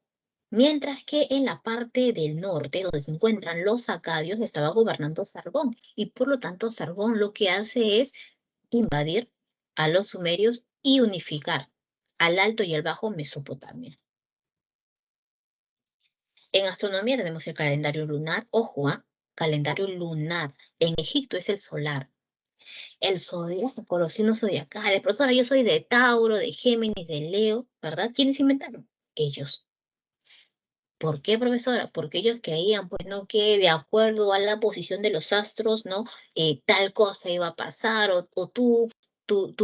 Mientras que en la parte del norte, donde se encuentran los acadios, estaba gobernando Sargón. Y por lo tanto, Sargón lo que hace es invadir a los sumerios y unificar al Alto y al Bajo Mesopotamia. En astronomía tenemos el calendario lunar, ojo, calendario lunar. En Egipto es el solar. El zodiaco, los signos zodiacales. Profesora, yo soy de Tauro, de Géminis, de Leo, ¿verdad? ¿Quiénes inventaron? Ellos. ¿Por qué, profesora? Porque ellos creían, pues, ¿no? Que de acuerdo a la posición de los astros, ¿no? Tal cosa iba a pasar, o tu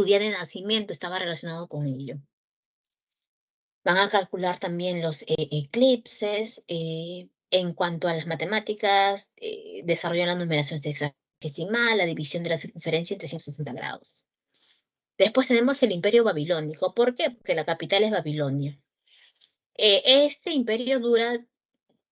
día de nacimiento estaba relacionado con ello. Van a calcular también los eclipses. En cuanto a las matemáticas, desarrollan la numeración sexagesimal, la división de la circunferencia en 360 grados. Después tenemos el imperio babilónico. ¿Por qué? Porque la capital es Babilonia. Este imperio dura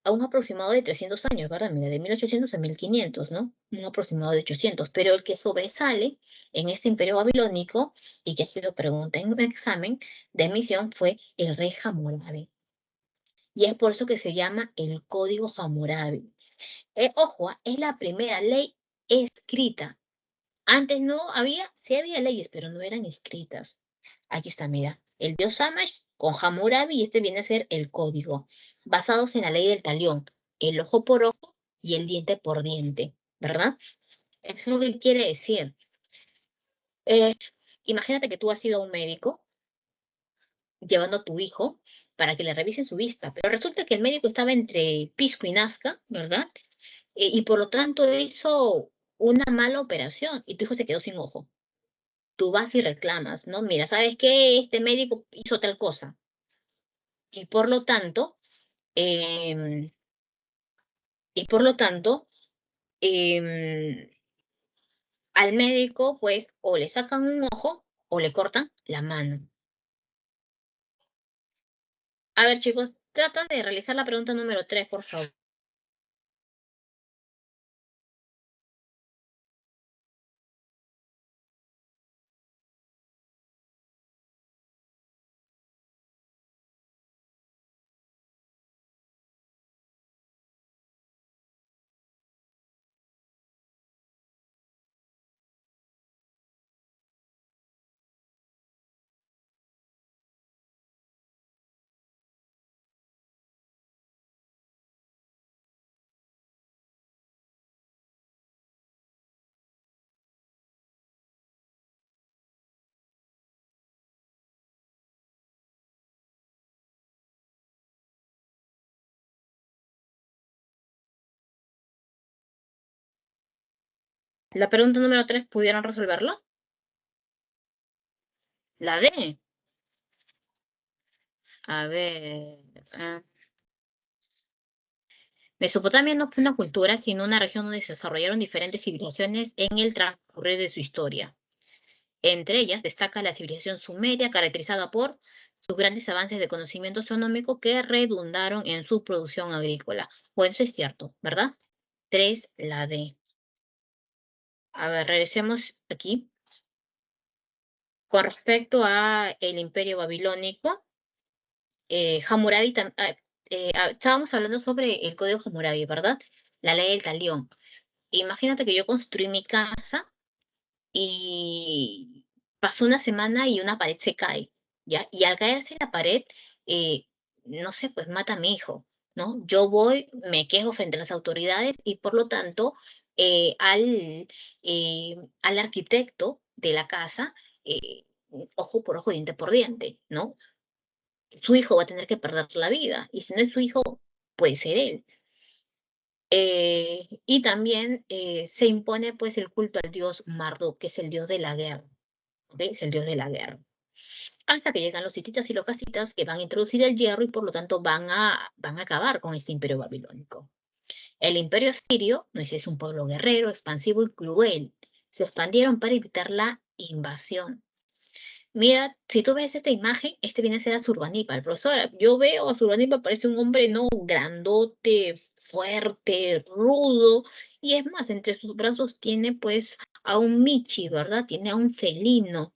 a un aproximado de 300 años, ¿verdad? Mira, de 1800 a 1500, ¿no? Un aproximado de 800. Pero el que sobresale en este imperio babilónico, y que ha sido pregunta en un examen de emisión, fue el rey Hammurabi. Y es por eso que se llama el Código Hammurabi. Ojo, es la primera ley escrita. Antes no había, sí había leyes, pero no eran escritas. Aquí está, mira, el dios Shamash con Hammurabi, y este viene a ser el código, basados en la ley del talión, el ojo por ojo y el diente por diente, ¿verdad? Eso es lo que quiere decir. Eh, Imagínate que tú has sido un médico, llevando a tu hijo para que le revisen su vista, pero resulta que el médico estaba entre Pisco y Nazca, ¿verdad? Y por lo tanto hizo una mala operación y tu hijo se quedó sin ojo. Tú vas y reclamas, ¿no? Mira, ¿sabes qué? Este médico hizo tal cosa. Y por lo tanto, em, y por lo tanto, em, al médico, pues, o le sacan un ojo o le cortan la mano. A ver, chicos, tratan de realizar la pregunta número 3, por favor. La pregunta número 3, ¿pudieron resolverlo? La D. A ver. ah, Mesopotamia no fue una cultura, sino una región donde se desarrollaron diferentes civilizaciones en el transcurrir de su historia. Entre ellas destaca la civilización sumeria, caracterizada por sus grandes avances de conocimiento astronómico que redundaron en su producción agrícola. Bueno, eso es cierto, ¿verdad? 3, la D. A ver, regresemos aquí. Con respecto a el Imperio Babilónico, Hammurabi, estábamos hablando sobre el Código Hammurabi, ¿verdad? La ley del talión. Imagínate que yo construí mi casa y pasó una semana y una pared se cae, ¿ya? Y al caerse la pared, eh, no sé, pues mata a mi hijo, ¿no? Yo voy, me quejo frente a las autoridades y por lo tanto al arquitecto de la casa, eh, ojo por ojo, diente por diente, ¿no? Su hijo va a tener que perder la vida y si no es su hijo, puede ser él. Y también se impone pues el culto al dios Marduk, que es el dios de la guerra, ¿ok? Es el dios de la guerra. Hasta que llegan los hititas y los casitas que van a introducir el hierro y por lo tanto van a acabar con este imperio babilónico. El imperio asirio, no es un pueblo guerrero, expansivo y cruel. Se expandieron para evitar la invasión. Mira, si tú ves esta imagen, este viene a ser Asurbanipal. Profesora, yo veo a Asurbanipal, parece un hombre, no, grandote, fuerte, rudo, y es más, entre sus brazos tiene pues a un Michi, ¿verdad? Tiene a un felino,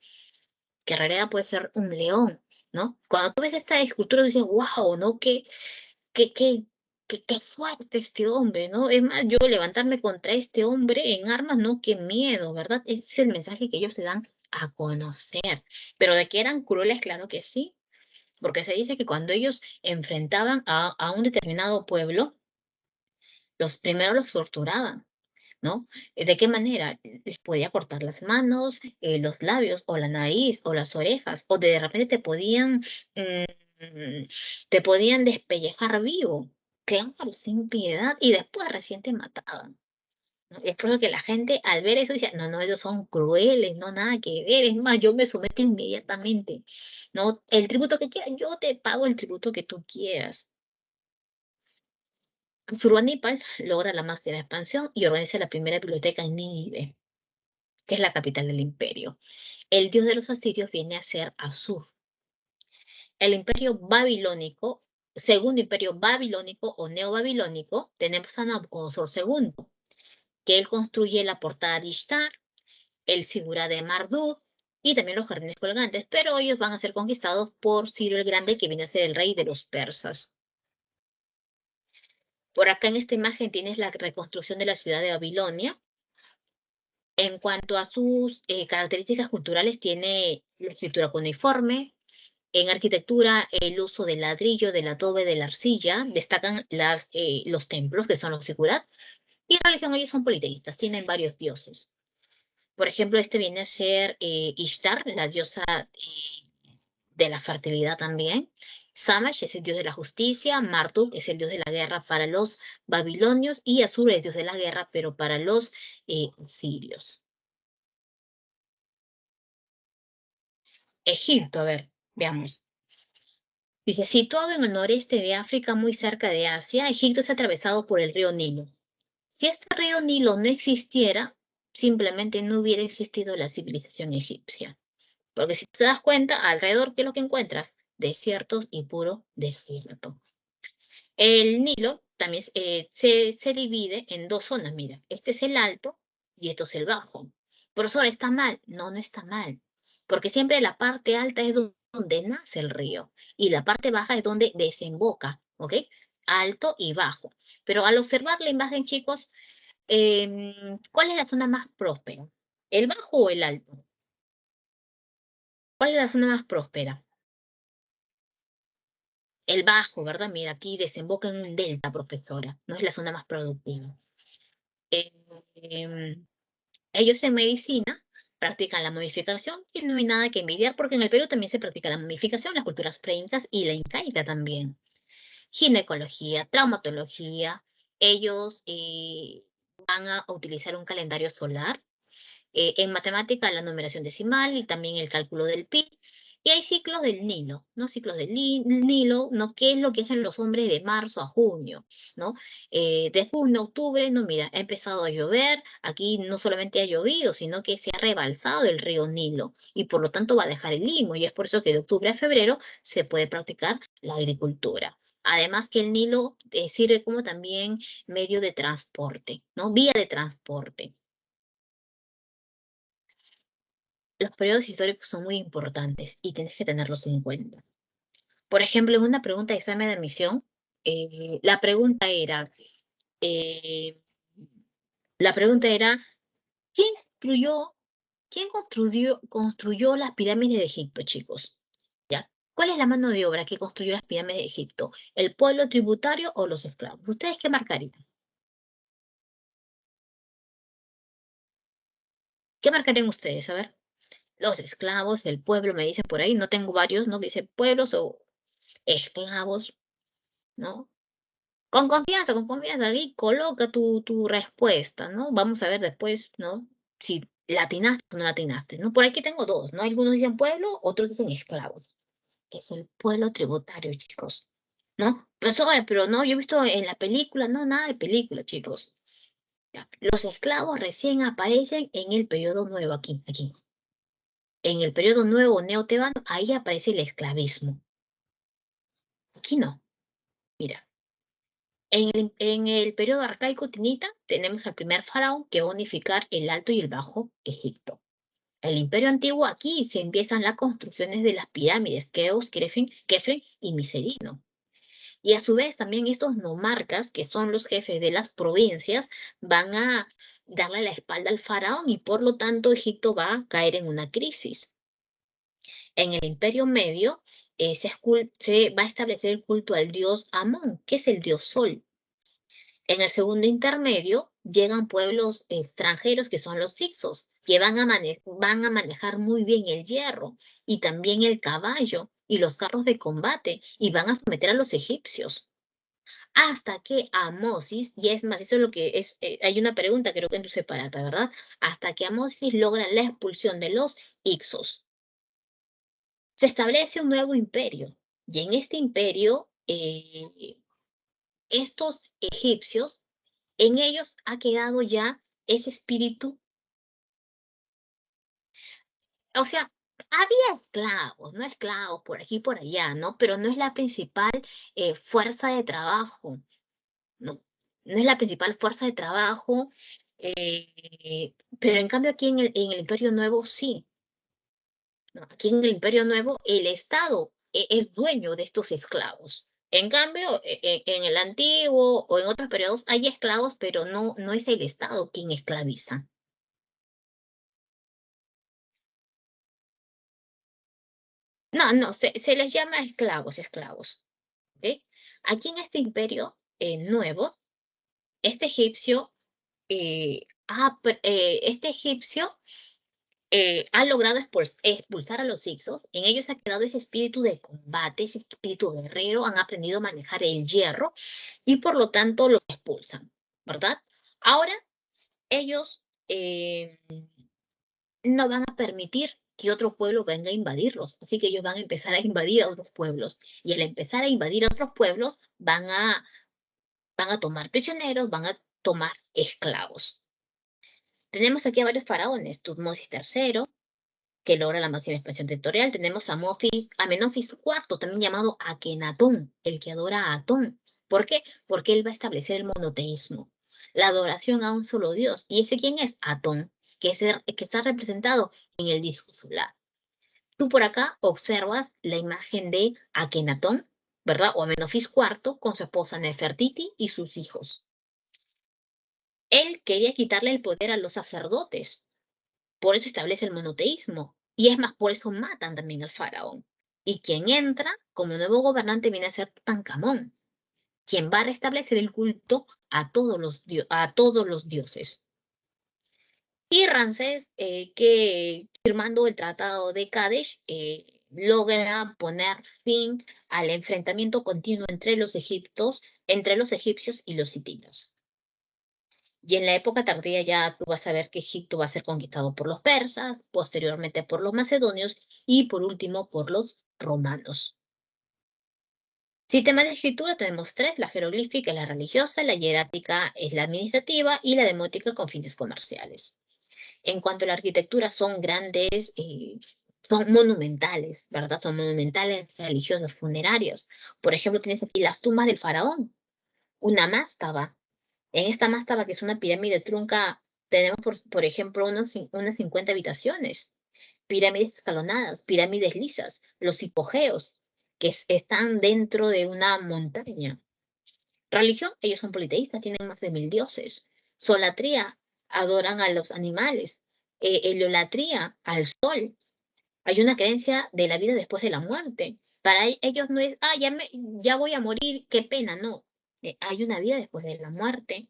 que en realidad puede ser un león, ¿no? Cuando tú ves esta escultura, dices, wow, ¿no? Qué, qué, qué fuerte este hombre, ¿no? Es más, yo levantarme contra este hombre en armas, no, qué miedo, ¿verdad? Ese es el mensaje que ellos te dan a conocer. Pero de que eran crueles, claro que sí, porque se dice que cuando ellos enfrentaban a un determinado pueblo, los primeros los torturaban, ¿no? ¿De qué manera? Les podía cortar las manos, los labios, o la nariz, o las orejas, o de repente te podían despellejar vivo, claro, sin piedad, y después recién te mataban. ¿No? Es por eso que la gente al ver eso dice, no, no, ellos son crueles, no, nada que ver, es más, yo me someto inmediatamente, ¿no? El tributo que quieras, yo te pago el tributo que tú quieras. Surbanipal logra la máxima expansión y organiza la primera biblioteca en Nínive, que es la capital del imperio. El dios de los asirios viene a ser Asur. El imperio babilónico, segundo imperio babilónico o neobabilónico, tenemos a Nabucodonosor II, que él construye la portada de Ishtar, el Sigurá de Marduk y también los jardines colgantes, pero ellos van a ser conquistados por Ciro el Grande, que viene a ser el rey de los persas. Por acá en esta imagen tienes la reconstrucción de la ciudad de Babilonia. En cuanto a sus características culturales, tiene la escritura cuneiforme. En arquitectura, el uso del ladrillo, del adobe, de la arcilla. Destacan los templos, que son los zigurats. Y en religión, ellos son politeístas, tienen varios dioses. Por ejemplo, este viene a ser Ishtar, la diosa de la fertilidad también. Shamash es el dios de la justicia, Marduk es el dios de la guerra para los babilonios y Asur es el dios de la guerra, pero para los sirios. Egipto, a ver, veamos. Dice, situado en el noreste de África, muy cerca de Asia, Egipto es atravesado por el río Nilo. Si este río Nilo no existiera, simplemente no hubiera existido la civilización egipcia. Porque si te das cuenta, alrededor, ¿qué es lo que encuentras? Desiertos y puro desierto. El Nilo también se divide en dos zonas, mira. Este es el alto y esto es el bajo. Profesor, ¿está mal? No, no está mal. Porque siempre la parte alta es donde nace el río y la parte baja es donde desemboca, ¿ok? Alto y bajo. Pero al observar la imagen, chicos, ¿cuál es la zona más próspera? ¿El bajo o el alto? ¿Cuál es la zona más próspera? El bajo, ¿verdad? Mira, aquí desemboca en un delta, profesora. No es la zona más productiva. Eh, em, ellos en medicina practican la modificación y no hay nada que envidiar porque en el Perú también se practica la modificación, las culturas preincas y la incaica también. Ginecología, traumatología, ellos van a utilizar un calendario solar. En matemática, la numeración decimal y también el cálculo del pi. Y hay ciclos del Nilo, ¿no? Ciclos del Nilo, ¿no? ¿Qué es lo que hacen los hombres de marzo a junio, ¿no? De junio a octubre, no, mira, ha empezado a llover, aquí no solamente ha llovido, sino que se ha rebalsado el río Nilo y por lo tanto va a dejar el limo y es por eso que de octubre a febrero se puede practicar la agricultura. Además que el Nilo sirve como también medio de transporte, ¿no? Vía de transporte. Los periodos históricos son muy importantes y tienes que tenerlos en cuenta. Por ejemplo, en una pregunta de examen de admisión, la pregunta era, eh, ¿quién construyó, construyó las pirámides de Egipto, chicos? ¿Ya? ¿Cuál es la mano de obra que construyó las pirámides de Egipto? ¿El pueblo tributario o los esclavos? ¿Ustedes qué marcarían? ¿Qué marcarían ustedes? A ver, los esclavos, el pueblo, me dice por ahí, no tengo varios, ¿no? Me dice pueblos o esclavos, ¿no? Con confianza, ahí coloca tu respuesta, ¿no? Vamos a ver después, ¿no? Si la atinaste o no la atinaste, ¿no? Por aquí tengo dos, ¿no? Algunos dicen pueblo, otros dicen esclavos. Es el pueblo tributario, chicos, ¿no? Pero no, yo he visto en la película, no, nada de película, chicos. Ya, los esclavos recién aparecen en el periodo nuevo, aquí. En el periodo nuevo neotebano, ahí aparece el esclavismo. Aquí no, mira. En el periodo arcaico tinita tenemos al primer faraón que va a unificar el Alto y el Bajo Egipto. El imperio antiguo aquí se empiezan las construcciones de las pirámides, Keops, Kefren y Micerino. Y a su vez también estos nomarcas, que son los jefes de las provincias, van a darle la espalda al faraón y por lo tanto Egipto va a caer en una crisis. En el Imperio Medio se va a establecer el culto al dios Amón, que es el dios Sol. En el segundo intermedio llegan pueblos extranjeros que son los Hicsos, que van a manejar muy bien el hierro y también el caballo y los carros de combate y van a someter a los egipcios. Hasta que Amosis, y es más, eso es lo que es, hay una pregunta creo que en tu separata, ¿verdad? Hasta que Amosis logra la expulsión de los Hicsos. Se establece un nuevo imperio y en este imperio estos egipcios en ellos ha quedado ya ese espíritu. O sea, había esclavos, no esclavos por aquí y por allá, ¿no? Pero no es la principal fuerza de trabajo, ¿no? No es la principal fuerza de trabajo, pero en cambio aquí en el Imperio Nuevo sí, ¿no? Aquí en el Imperio Nuevo el Estado es dueño de estos esclavos. En cambio, en el antiguo o en otros periodos hay esclavos, pero no es el Estado quien esclaviza. No, se les llama esclavos. ¿Ok? Aquí en este imperio nuevo, este egipcio, este egipcio ha logrado expulsar a los Hyksos. En ellos ha quedado ese espíritu de combate, ese espíritu guerrero, han aprendido a manejar el hierro y por lo tanto los expulsan, ¿verdad? Ahora ellos no van a permitir que otro pueblo venga a invadirlos, así que ellos van a empezar a invadir a otros pueblos y al empezar a invadir a otros pueblos van a tomar prisioneros, van a tomar esclavos. Tenemos aquí a varios faraones, Tutmosis III, que logra la máxima expansión territorial. Tenemos a Menofis IV, también llamado Akenatón, el que adora a Atón. ¿Por qué? Porque él va a establecer el monoteísmo, la adoración a un solo Dios. ¿Y ese quién es? Atón, que está representado en el disco solar. Tú por acá observas la imagen de Akenatón, ¿verdad? O Menofis IV con su esposa Nefertiti y sus hijos. Él quería quitarle el poder a los sacerdotes. Por eso establece el monoteísmo. Y es más, por eso matan también al faraón. Y quien entra como nuevo gobernante viene a ser Tutankamón, quien va a restablecer el culto a todos los dioses. Y Ramsés, que firmando el Tratado de Kadesh, logra poner fin al enfrentamiento continuo entre los egipcios y los hititas. Y en la época tardía ya tú vas a ver que Egipto va a ser conquistado por los persas, posteriormente por los macedonios y por último por los romanos. Sistema de escritura tenemos tres: la jeroglífica es la religiosa, la hierática es la administrativa y la demótica con fines comerciales. En cuanto a la arquitectura son grandes, son monumentales, ¿verdad? Son monumentales religiosos, funerarios. Por ejemplo, tienes aquí las tumbas del faraón, una mástaba. En esta mástaba, que es una pirámide trunca, tenemos, por ejemplo, unas 50 habitaciones, pirámides escalonadas, pirámides lisas, los hipogeos, que están dentro de una montaña. Religión, ellos son politeístas, tienen más de 1000 dioses. Solatría, adoran a los animales. Heliolatría, al sol. Hay una creencia de la vida después de la muerte. Para ellos no es, ya voy a morir, qué pena, no. Hay una vida después de la muerte.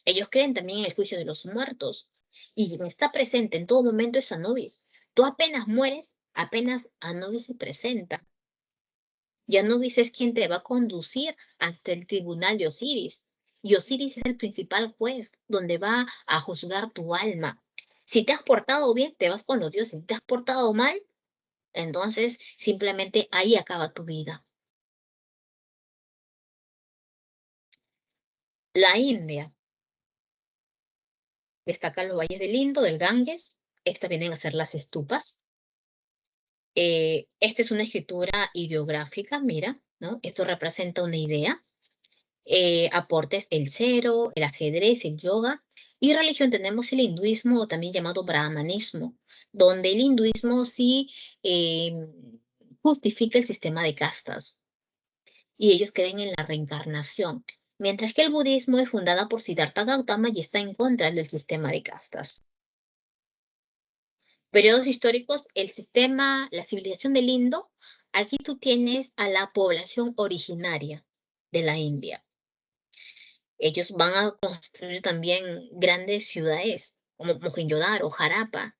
Ellos creen también en el juicio de los muertos. Y quien está presente en todo momento es Anubis. Tú apenas mueres, apenas Anubis se presenta. Y Anubis es quien te va a conducir ante el tribunal de Osiris. Y Osiris es el principal juez, donde va a juzgar tu alma. Si te has portado bien, te vas con los dioses. Si te has portado mal, entonces simplemente ahí acaba tu vida. La India. Destacan los valles del Indo, del Ganges. Estas vienen a ser las estupas. Esta es una escritura ideográfica, mira, ¿no? Esto representa una idea. Aportes: el cero, el ajedrez, el yoga. Y religión tenemos el hinduismo, o también llamado brahmanismo, donde el hinduismo sí justifica el sistema de castas. Y ellos creen en la reencarnación, mientras que el budismo es fundada por Siddhartha Gautama y está en contra del sistema de castas. Periodos históricos, la civilización del Indo. Aquí tú tienes a la población originaria de la India. Ellos van a construir también grandes ciudades, como Mohenjo-Daro, Harappa,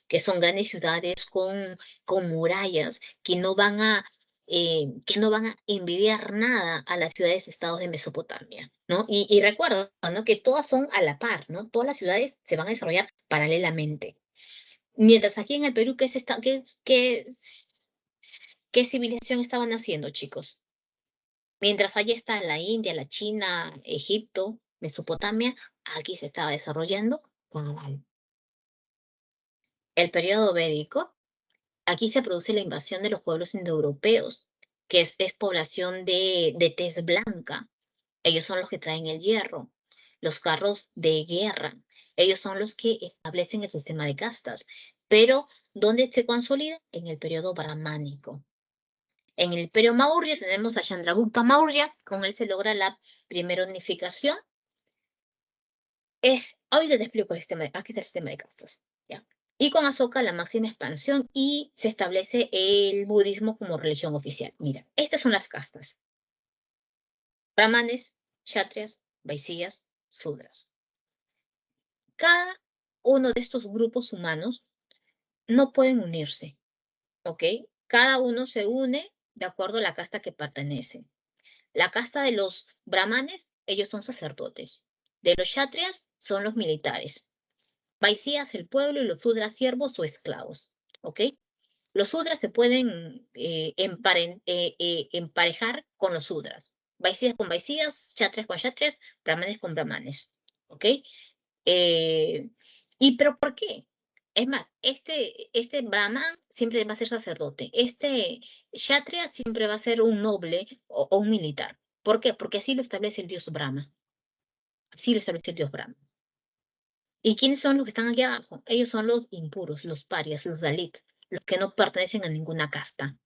que son grandes ciudades con murallas que no van a envidiar nada a las ciudades-estados de Mesopotamia, ¿no? Y recuerda, ¿no?, que todas son a la par, ¿no? Todas las ciudades se van a desarrollar paralelamente. Mientras aquí en el Perú, ¿qué civilización estaban haciendo, chicos? Mientras allá está la India, la China, Egipto, Mesopotamia, aquí se estaba desarrollando Canadá. El periodo védico, aquí se produce la invasión de los pueblos indoeuropeos, que es población de tez blanca. Ellos son los que traen el hierro, los carros de guerra. Ellos son los que establecen el sistema de castas. Pero, ¿dónde se consolida? En el periodo brahmánico. En el Imperio Maurya tenemos a Chandragupta Maurya, con él se logra la primera unificación. Ahorita te explico aquí está el sistema de castas, ¿ya? Y con Asoka la máxima expansión y se establece el budismo como religión oficial. Mira, estas son las castas: brahmanes, kshatriyas, vaishyas, sudras. Cada uno de estos grupos humanos no pueden unirse, ¿ok? Cada uno se une de acuerdo a la casta que pertenece. La casta de los brahmanes, ellos son sacerdotes. De los kshatriyas son los militares. Vaishyas, el pueblo, y los sudras, siervos o esclavos, ¿ok? Los sudras se pueden emparejar con los sudras. Vaishyas con vaishyas, kshatriyas con kshatriyas, brahmanes con brahmanes, ¿ok? ¿Pero por qué? Es más, este brahman siempre va a ser sacerdote. Este kshatriya siempre va a ser un noble o un militar. ¿Por qué? Porque así lo establece el dios Brahma. Así lo establece el dios Brahma. ¿Y quiénes son los que están aquí abajo? Ellos son los impuros, los parias, los dalit, los que no pertenecen a ninguna casta.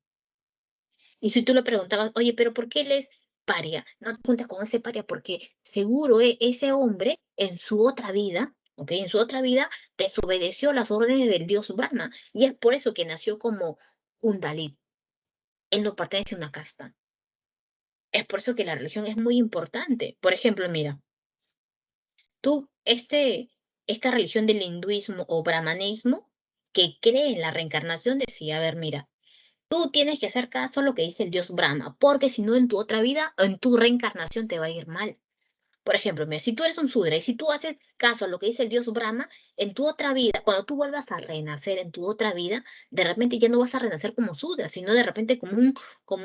Y si tú le preguntabas, oye, pero ¿por qué él es paria? No te juntas con ese paria porque seguro ese hombre en su otra vida, ¿ok? En su otra vida desobedeció las órdenes del dios Brahma. Y es por eso que nació como un dalit. Él no pertenece a una casta. Es por eso que la religión es muy importante. Por ejemplo, mira, tú, esta religión del hinduismo o brahmanismo que cree en la reencarnación decía, a ver, mira, tú tienes que hacer caso a lo que dice el dios Brahma, porque si no en tu otra vida, en tu reencarnación te va a ir mal. Por ejemplo, mira, si tú eres un sudra y si tú haces caso a lo que dice el dios Brahma, en tu otra vida, cuando tú vuelvas a renacer en tu otra vida, de repente ya no vas a renacer como sudra, sino de repente como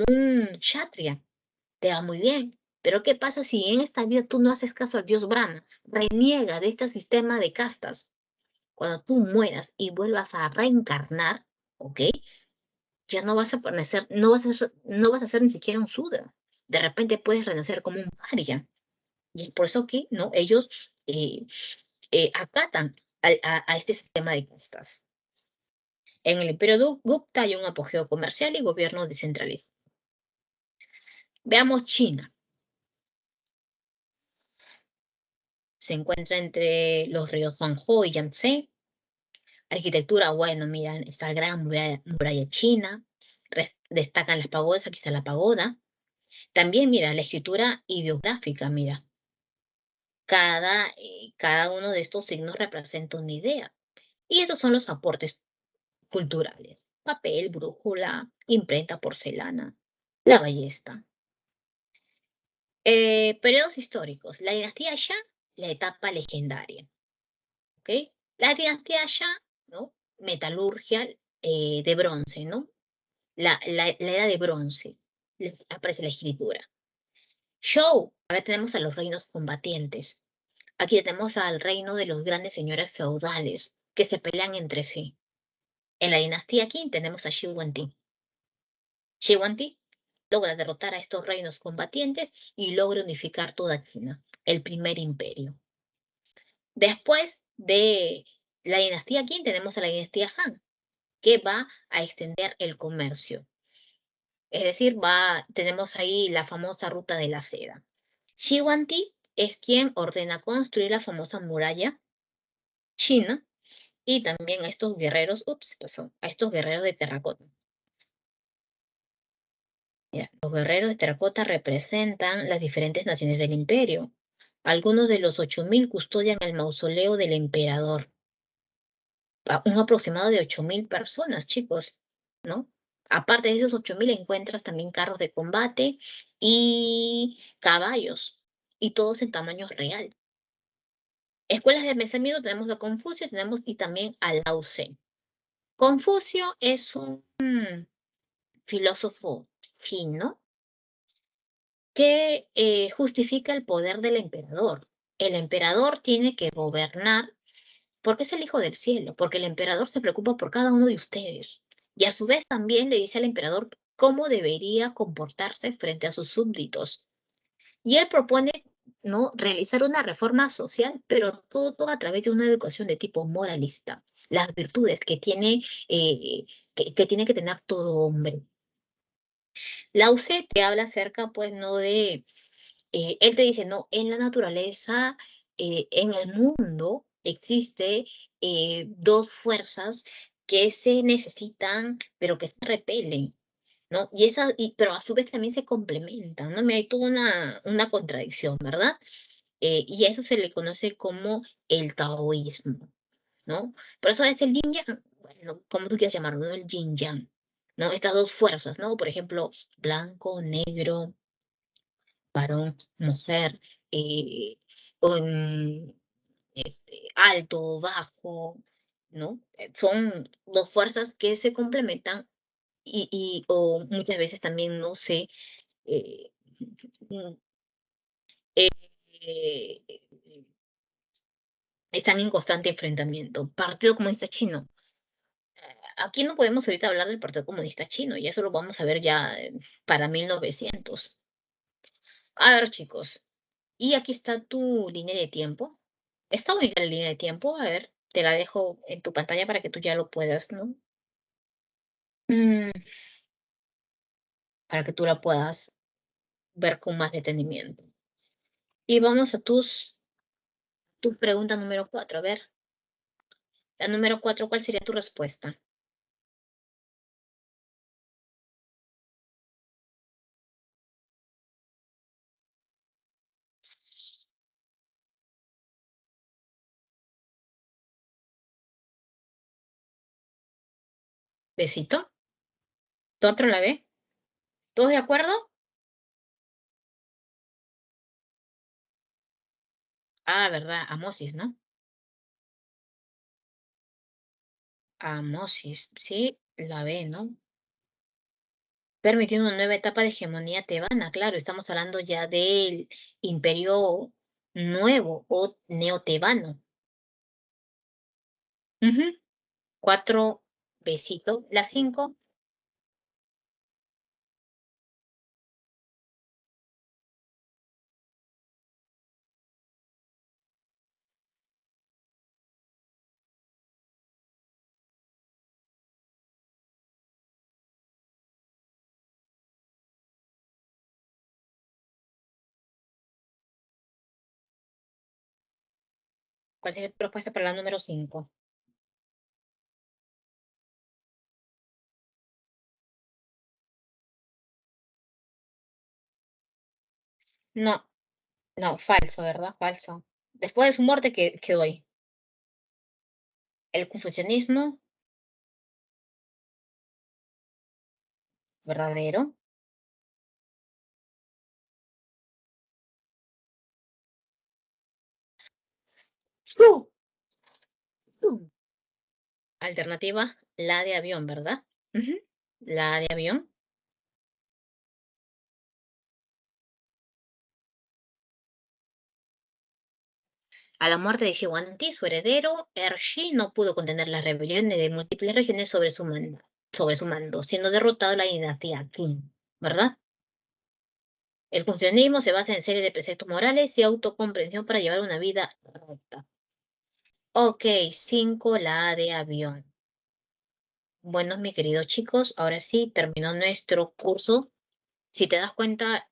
un kshatriya. Te va muy bien. Pero ¿qué pasa si en esta vida tú no haces caso al dios Brahma? Reniega de este sistema de castas. Cuando tú mueras y vuelvas a reencarnar, ¿ok? Ya no vas a renacer, no vas a ser ni siquiera un sudra. De repente puedes renacer como un paria. Y es por eso que no, ellos acatan a este sistema de castas. En el Imperio Gupta hay un apogeo comercial y gobierno descentralizado. Veamos China. Se encuentra entre los ríos Huanghe y Yangtze. Arquitectura, bueno, miran, esta gran muralla china. Destacan las pagodas, aquí está la pagoda. También, mira, la escritura ideográfica, mira. Cada uno de estos signos representa una idea. Y estos son los aportes culturales. Papel, brújula, imprenta, porcelana, la ballesta. Periodos históricos. La dinastía Shah, la etapa legendaria. ¿Ok? La dinastía Shah, ¿no? Metalurgia de bronce, ¿no? La edad de bronce. Aparece la escritura. Zhou, a ver, tenemos a los reinos combatientes. Aquí tenemos al reino de los grandes señores feudales que se pelean entre sí. En la dinastía Qin tenemos a Shi Huangdi. Shi Huangdi logra derrotar a estos reinos combatientes y logra unificar toda China, el primer imperio. Después de la dinastía Qin tenemos a la dinastía Han, que va a extender el comercio. Es decir, tenemos ahí la famosa ruta de la seda. Shi Huangdi es quien ordena construir la famosa muralla china y también a estos guerreros, a estos guerreros de terracota. Mira, los guerreros de terracota representan las diferentes naciones del imperio. Algunos de los 8.000 custodian el mausoleo del emperador. Un aproximado de 8.000 personas, chicos, ¿no? Aparte de esos 8.000 encuentras también carros de combate y caballos, y todos en tamaño real. Escuelas de pensamiento tenemos a Confucio y también a Lao Tse. Confucio es un filósofo chino que justifica el poder del emperador. El emperador tiene que gobernar porque es el hijo del cielo, porque el emperador se preocupa por cada uno de ustedes. Y a su vez también le dice al emperador cómo debería comportarse frente a sus súbditos. Y él propone, ¿no?, realizar una reforma social, pero todo a través de una educación de tipo moralista. Las virtudes que tiene que tiene que tener todo hombre. Lao Tse te habla acerca, pues, no de él te dice, no, en la naturaleza, en el mundo, existe dos fuerzas que se necesitan, pero que se repelen, ¿no? Pero a su vez también se complementan, ¿no? Hay toda una contradicción, ¿verdad? Y a eso se le conoce como el taoísmo, ¿no? Por eso es el yin yang. bueno, como tú quieras llamarlo, ¿no? El yin yang, ¿no? Estas dos fuerzas, ¿no? Por ejemplo, blanco, negro, varón, mujer, um, alto, bajo, ¿no? Son dos fuerzas que se complementan o muchas veces también, no sé, eh, mm, eh, están en constante enfrentamiento. Partido Comunista Chino. Aquí no podemos ahorita hablar del Partido Comunista Chino, y eso lo vamos a ver ya para 1900. A ver, chicos, y aquí está tu línea de tiempo. Está bonita la línea de tiempo. A ver, te la dejo en tu pantalla para que tú ya lo puedas, ¿no? Mm, para que tú la puedas ver con más detenimiento. Y vamos a tu pregunta número 4. A ver, la número 4, ¿cuál sería tu respuesta? ¿Besito? ¿Tú otro la ve? ¿Todos de acuerdo? Ah, ¿verdad? Amosis, ¿no? Amosis, sí, la ve, ¿no? Permitió una nueva etapa de hegemonía tebana, claro, estamos hablando ya del imperio nuevo o neotebano. Ujú. 4, besito. La 5, ¿cuál sería tu respuesta para la número 5? No, no, falso, ¿verdad? Falso. Después de su muerte, ¿qué quedó ahí? El confucianismo verdadero. ¡Uh! ¡Uh! Alternativa, la de avión, ¿verdad? Ujú. La de avión. A la muerte de Xiwanti, su heredero, Ershi no pudo contener las rebeliones de múltiples regiones sobre su mando, siendo derrotado la dinastía Qin, ¿verdad? El funcionalismo se basa en series de preceptos morales y autocomprensión para llevar una vida recta. Ok, 5, la de avión. Bueno, mis queridos chicos, ahora sí terminó nuestro curso. Si te das cuenta,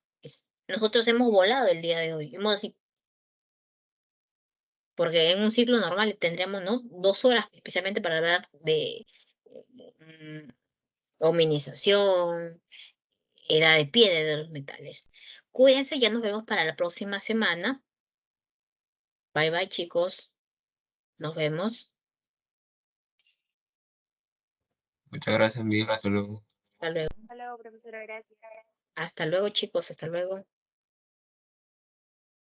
nosotros hemos volado el día de hoy. Porque en un ciclo normal tendríamos, ¿no? 2 horas especialmente para hablar de mm, hominización, edad de piedra de los metales. Cuídense, ya nos vemos para la próxima semana. Bye bye, chicos. Nos vemos. Muchas gracias, Miguel. Hasta luego. Hasta luego. Hasta luego, profesora, gracias. Hasta luego, chicos. Hasta luego.